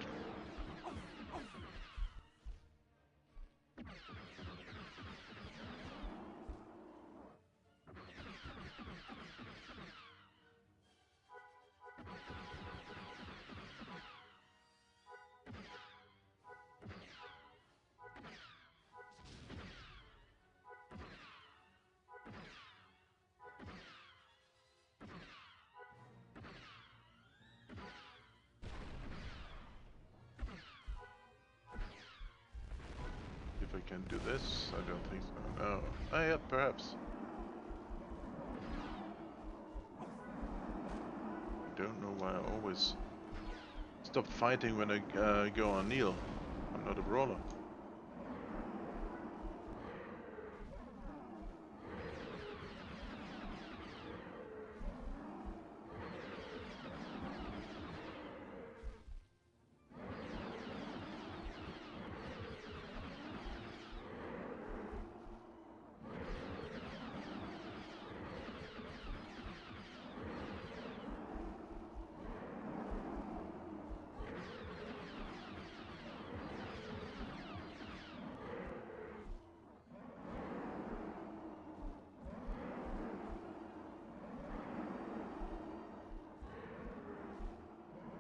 If I can do this, I don't think so. No. Ah, yeah, perhaps. I don't know why I always stop fighting when I go on kneel. I'm not a brawler.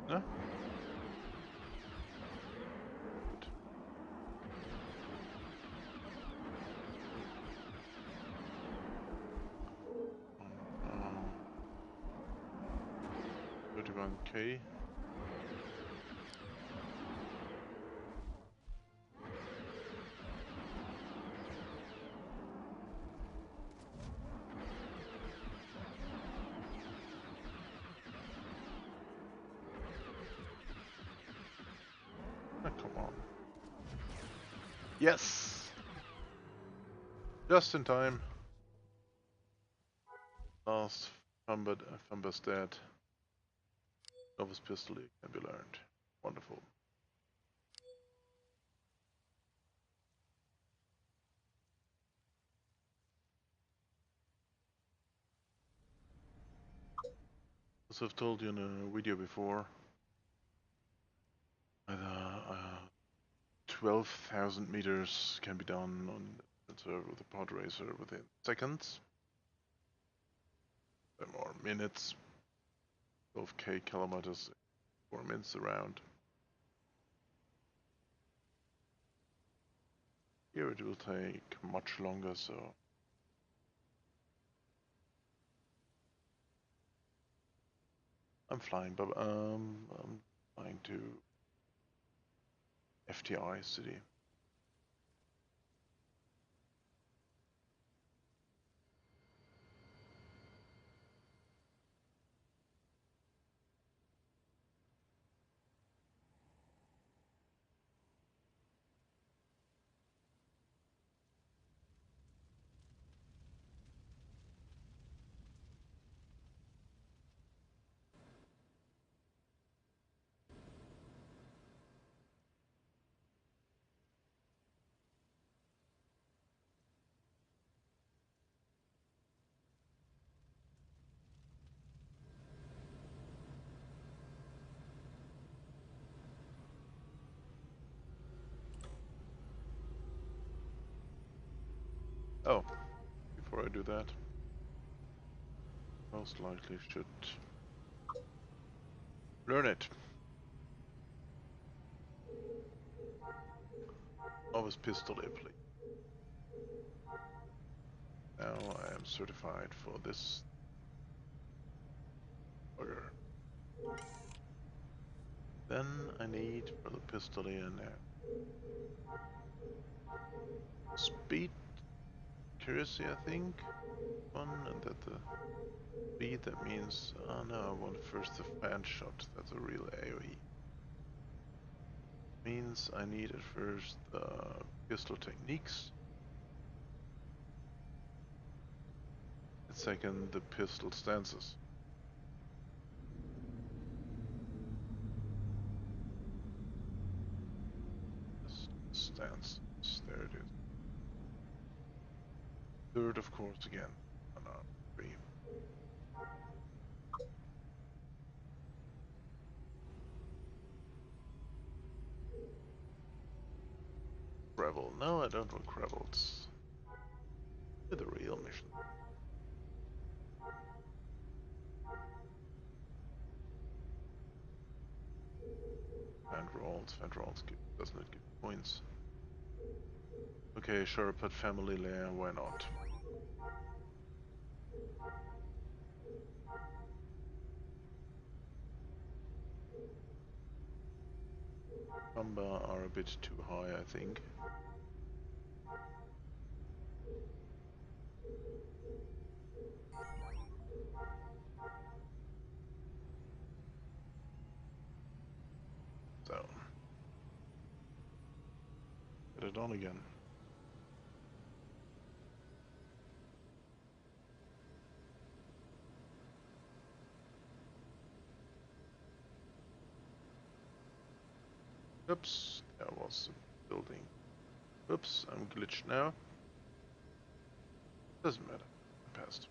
No? Um, 31k. Yes! Just in time. Last Fumber's dead. Novice pistol can be learned. Wonderful. As I've told you in a video before, 12,000 meters can be done on the server with a pod racer within seconds. Or minutes. 12k kilometers, 4 minutes around. Here it will take much longer, so I'm flying, but I'm flying to FTI city. Oh, before I do that, most likely should learn it. Novice pistol, please. Now I am certified for this bugger. Then I need for the pistol in speed, accuracy, I think. One, and that the speed, that means, oh no, I want first the fan shot, that's a real AoE. Means I need at first the pistol techniques. And second, the pistol stances. Stance, there it is. Third, of course, again. Oh, no, 3. Gravel. No, I don't want gravel. It's the real mission. Fan rolls does not give points. Okay, sure, put family layer, why not? Number are a bit too high, I think. So, get it on again. Oops, there was a building. Oops, I'm glitched now. Doesn't matter. I passed.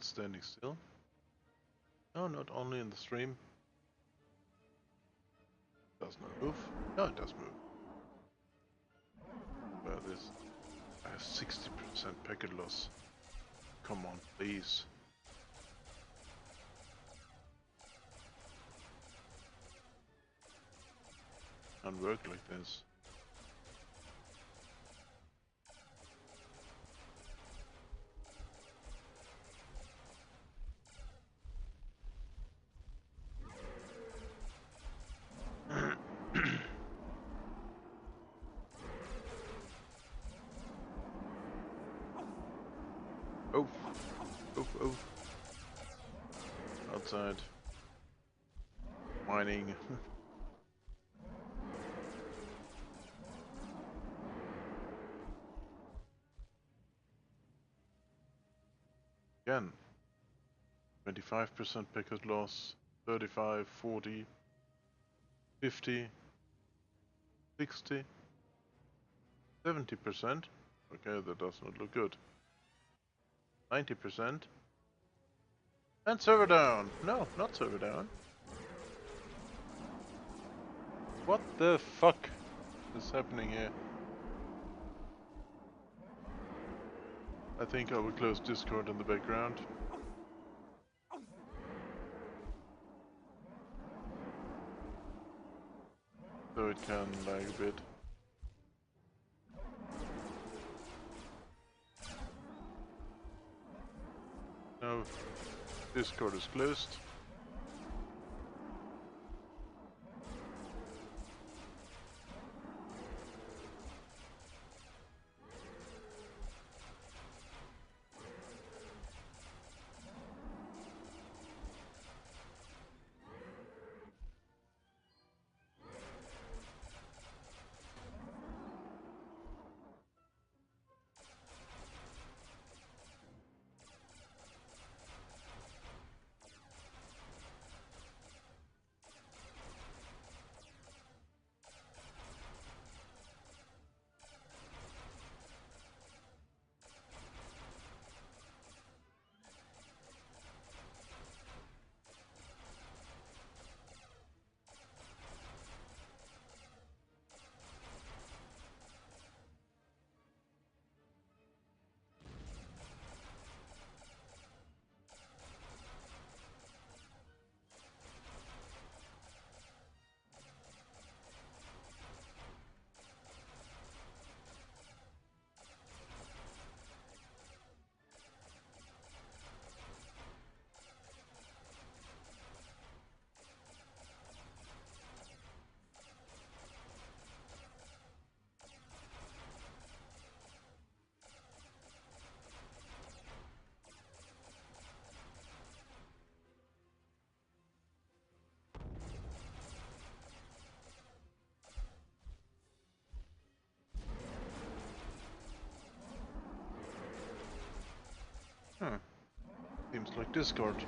it's standing still. No, not only in the stream. Does not move. No, it does move. Well, this. I have 60% packet loss. Come on, please. Can't work like this. Oh, oh, oh. Outside. Mining. Again. 25% packet loss. 35, 40, 50, 60, 70%. Okay, that does not look good. 90%. And server down! No, not server down. What the fuck is happening here? I think I will close Discord in the background. So it can lag a bit. Now Discord is closed. Huh. Seems like Discord.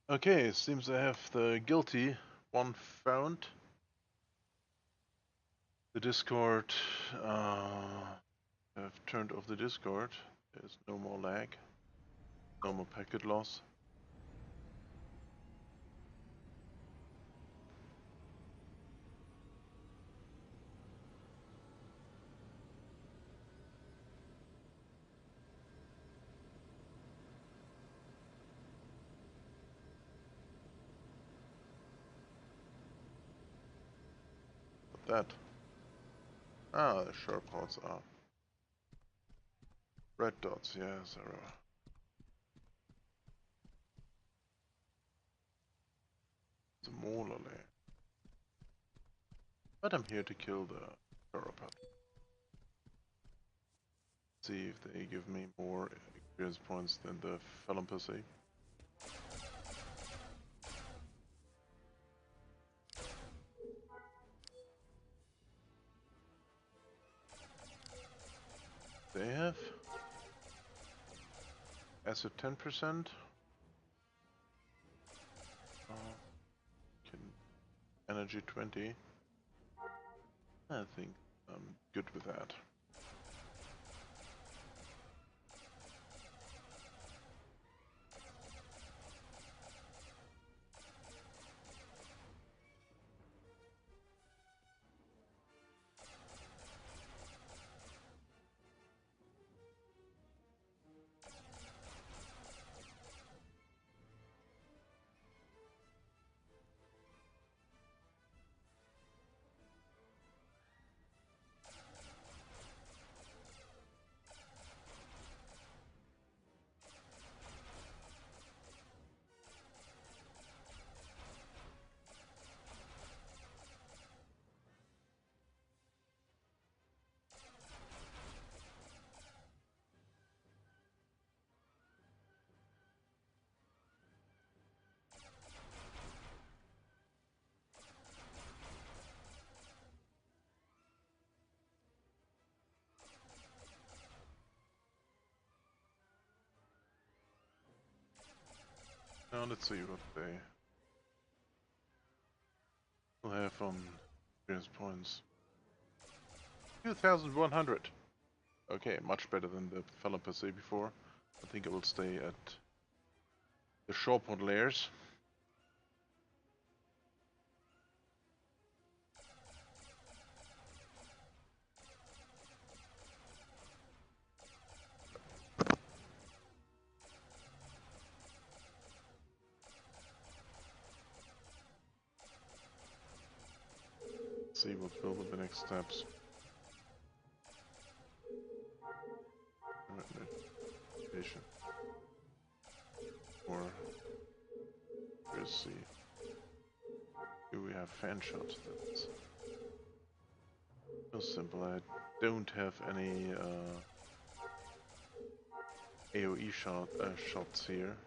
Okay, seems I have the guilty one found. The Discord, I've turned off the Discord. There's no more lag, no more packet loss. What that? Ah, the sharp points are red dots, yeah, 0. It's a molar layer. But I'm here to kill the Sauropod. See if they give me more experience points than the Felon per se. They have acid 10%. Energy 20. I think I'm good with that. Now let's see what they will have on experience points. 2,100. Okay, much better than the Felon per se before. I think I will stay at the Shorepod layers. See what will be the next steps. Notification. Or let's see. Here we have fan shot. That's so simple. I don't have any AoE shots here.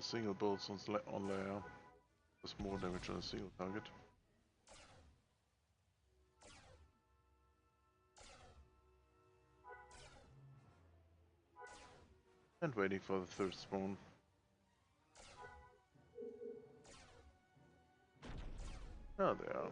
single bolts on layer does more damage on a single target. And waiting for the third spawn. Oh, they are.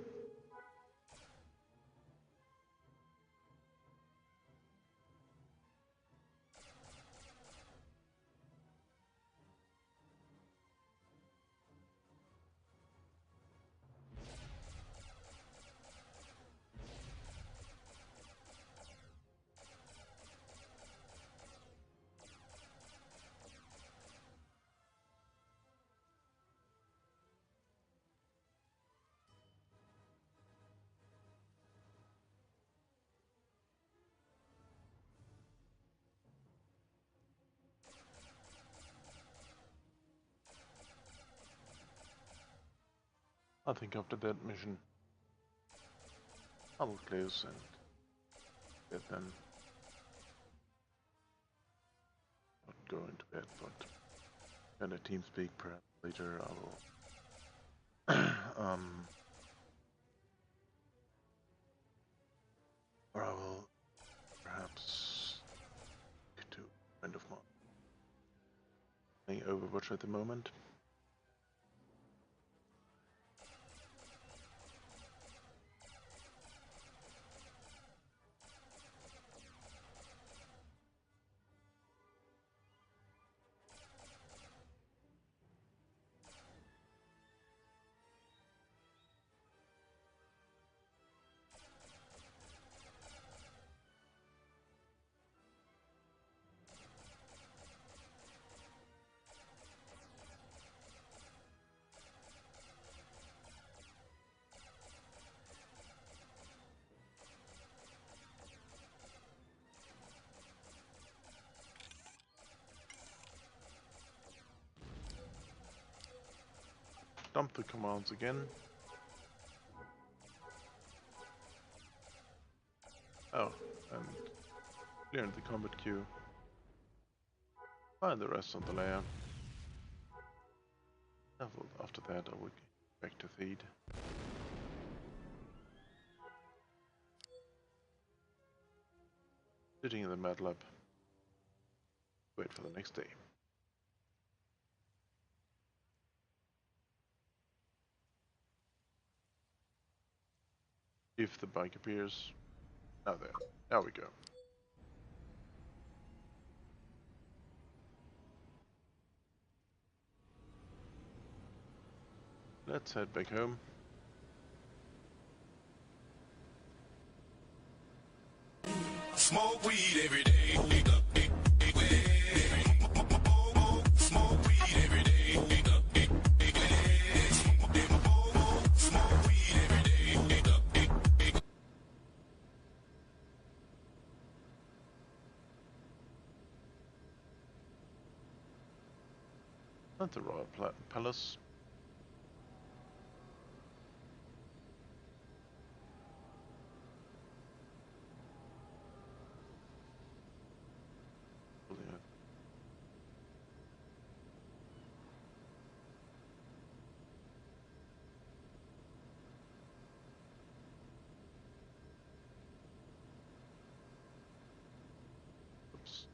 I think after that mission, I will close and get them. Not go into bed, but when the team speak, perhaps later I will. Or I will perhaps get to a friend of mine playing Overwatch at the moment. Dump the commands again. Oh, and clear the combat queue. Find the rest on the layer. After that, I will get back to feed. Sitting in the med lab. Wait for the next day. If the bike appears. Now there. There we go. Let's head back home. Smoke weed every day. Smoke weed every day. Smoke weed every day. At the Royal Palace. Oops.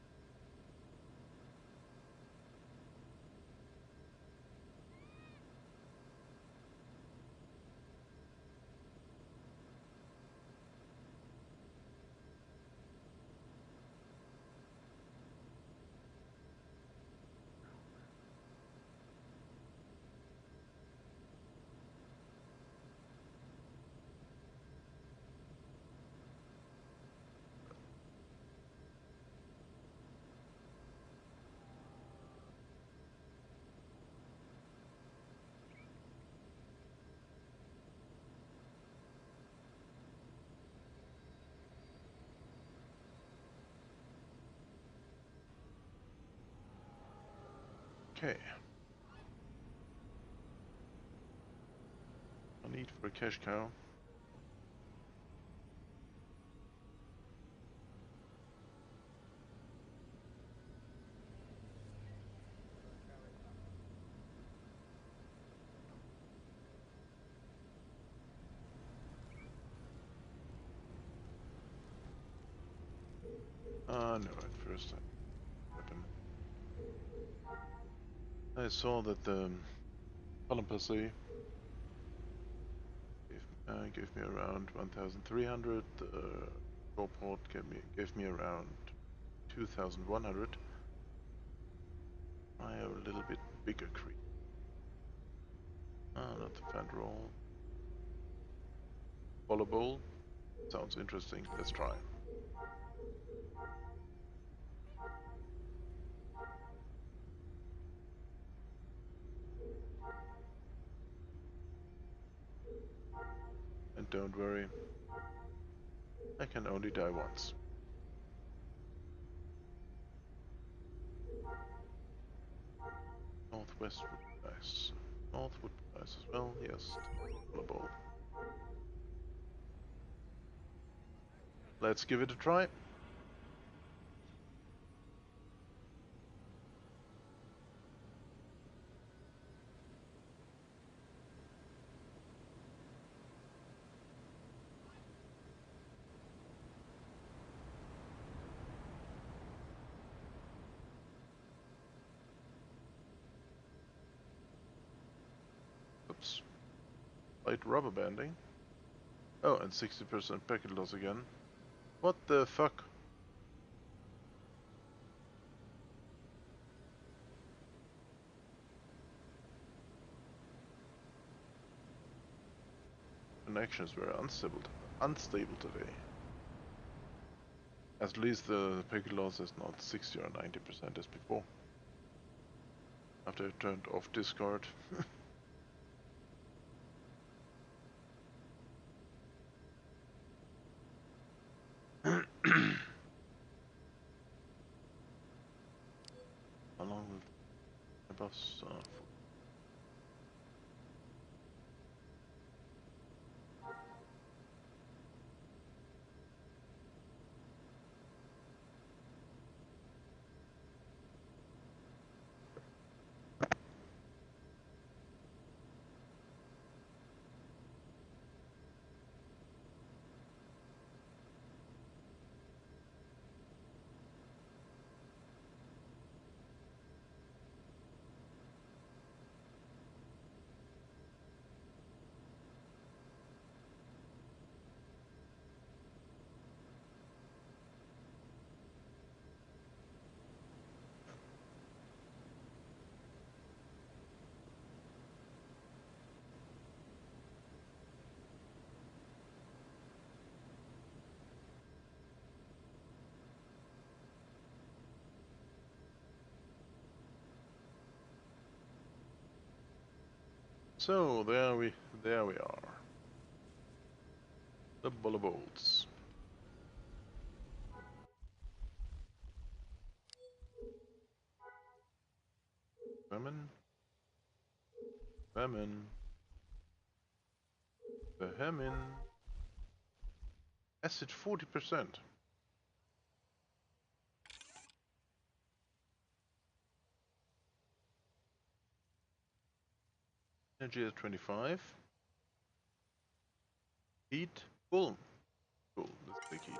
Okay. No need for a cash cow. No, at first weapon. I saw that the column per se gave me around 1,300. The shore port gave me around 2,100. I have a little bit bigger creep. Not the fan roll. Follow bowl. Sounds interesting. Let's try. And don't worry, I can only die once. Northwest would be nice. North would be nice as well, yes. Follow bowl. Let's give it a try. Oops. Light rubber banding. Oh, and 60% packet loss again. What the fuck? Connections were unstable today. At least the packet loss is not 60 or 90% as before. After I turned off Discord. How long will the bus for? So there we are. The bullet bolts. Famine. Famine. Famine. Acid 40%. Energy at 25. Heat. Cool. Cool. Let's take heat.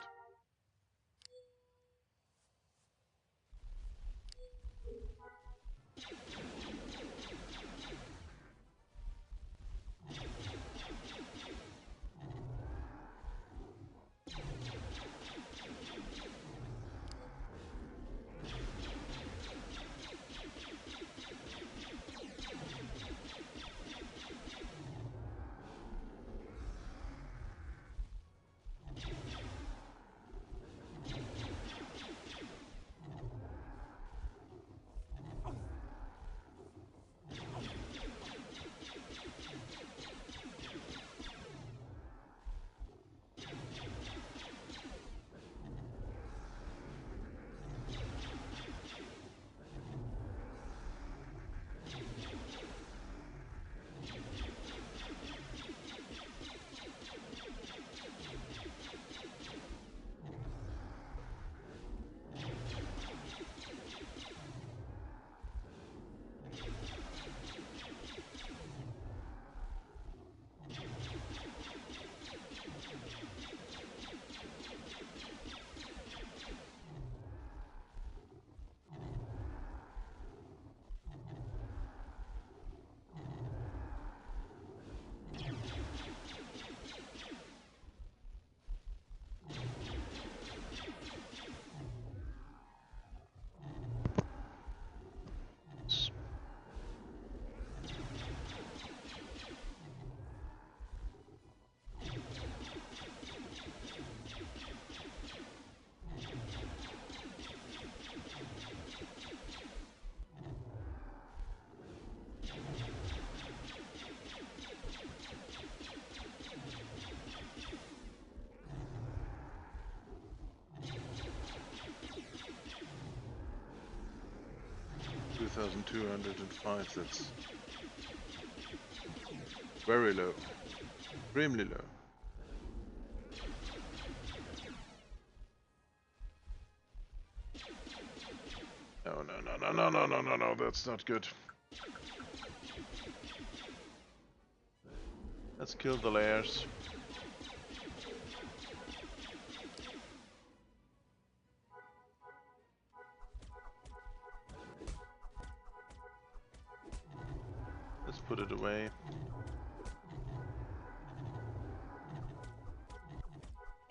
2,205, that's very low. Extremely low. No, that's not good. Let's kill the layers. Let's put it away.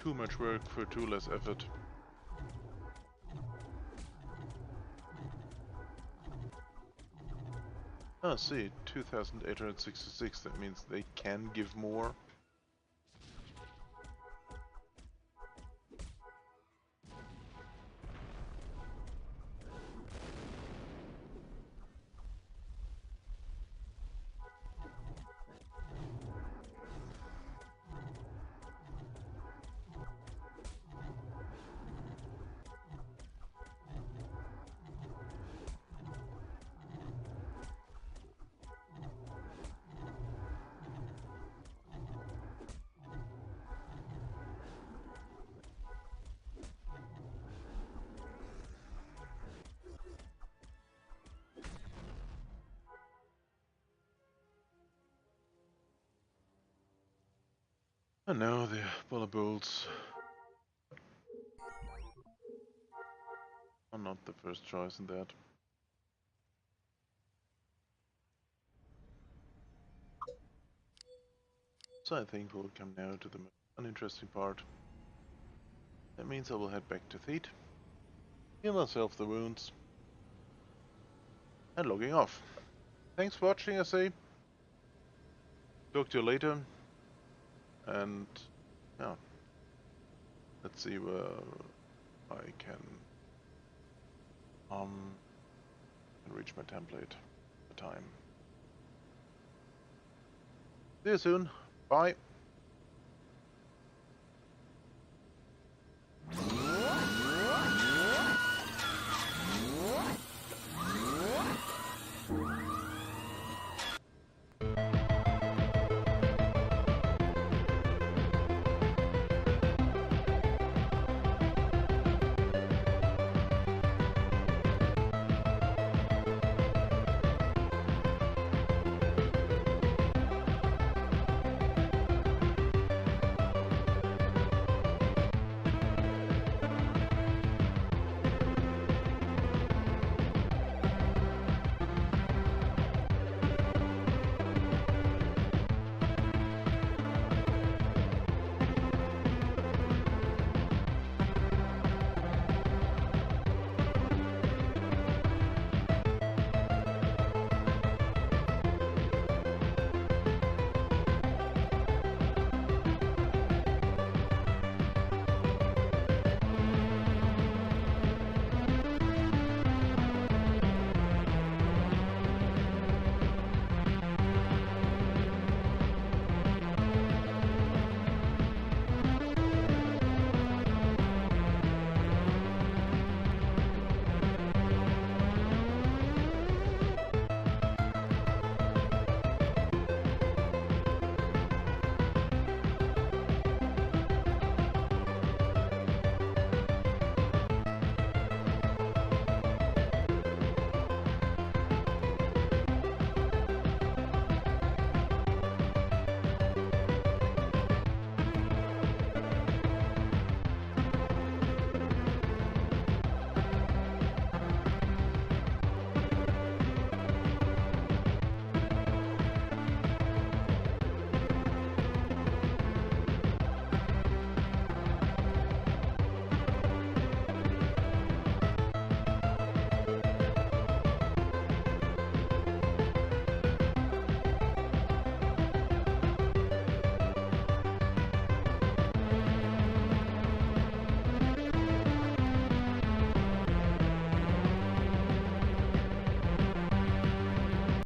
Too much work for too less effort. Ah, see, 2,866, that means they can give more. I know the bullet bolts are not the first choice in that. So I think we'll come now to the most uninteresting part. That means I will head back to Theed, heal myself the wounds, and logging off. Thanks for watching, I say. Talk to you later. And yeah, let's see where I can reach my template the time. See you soon. Bye.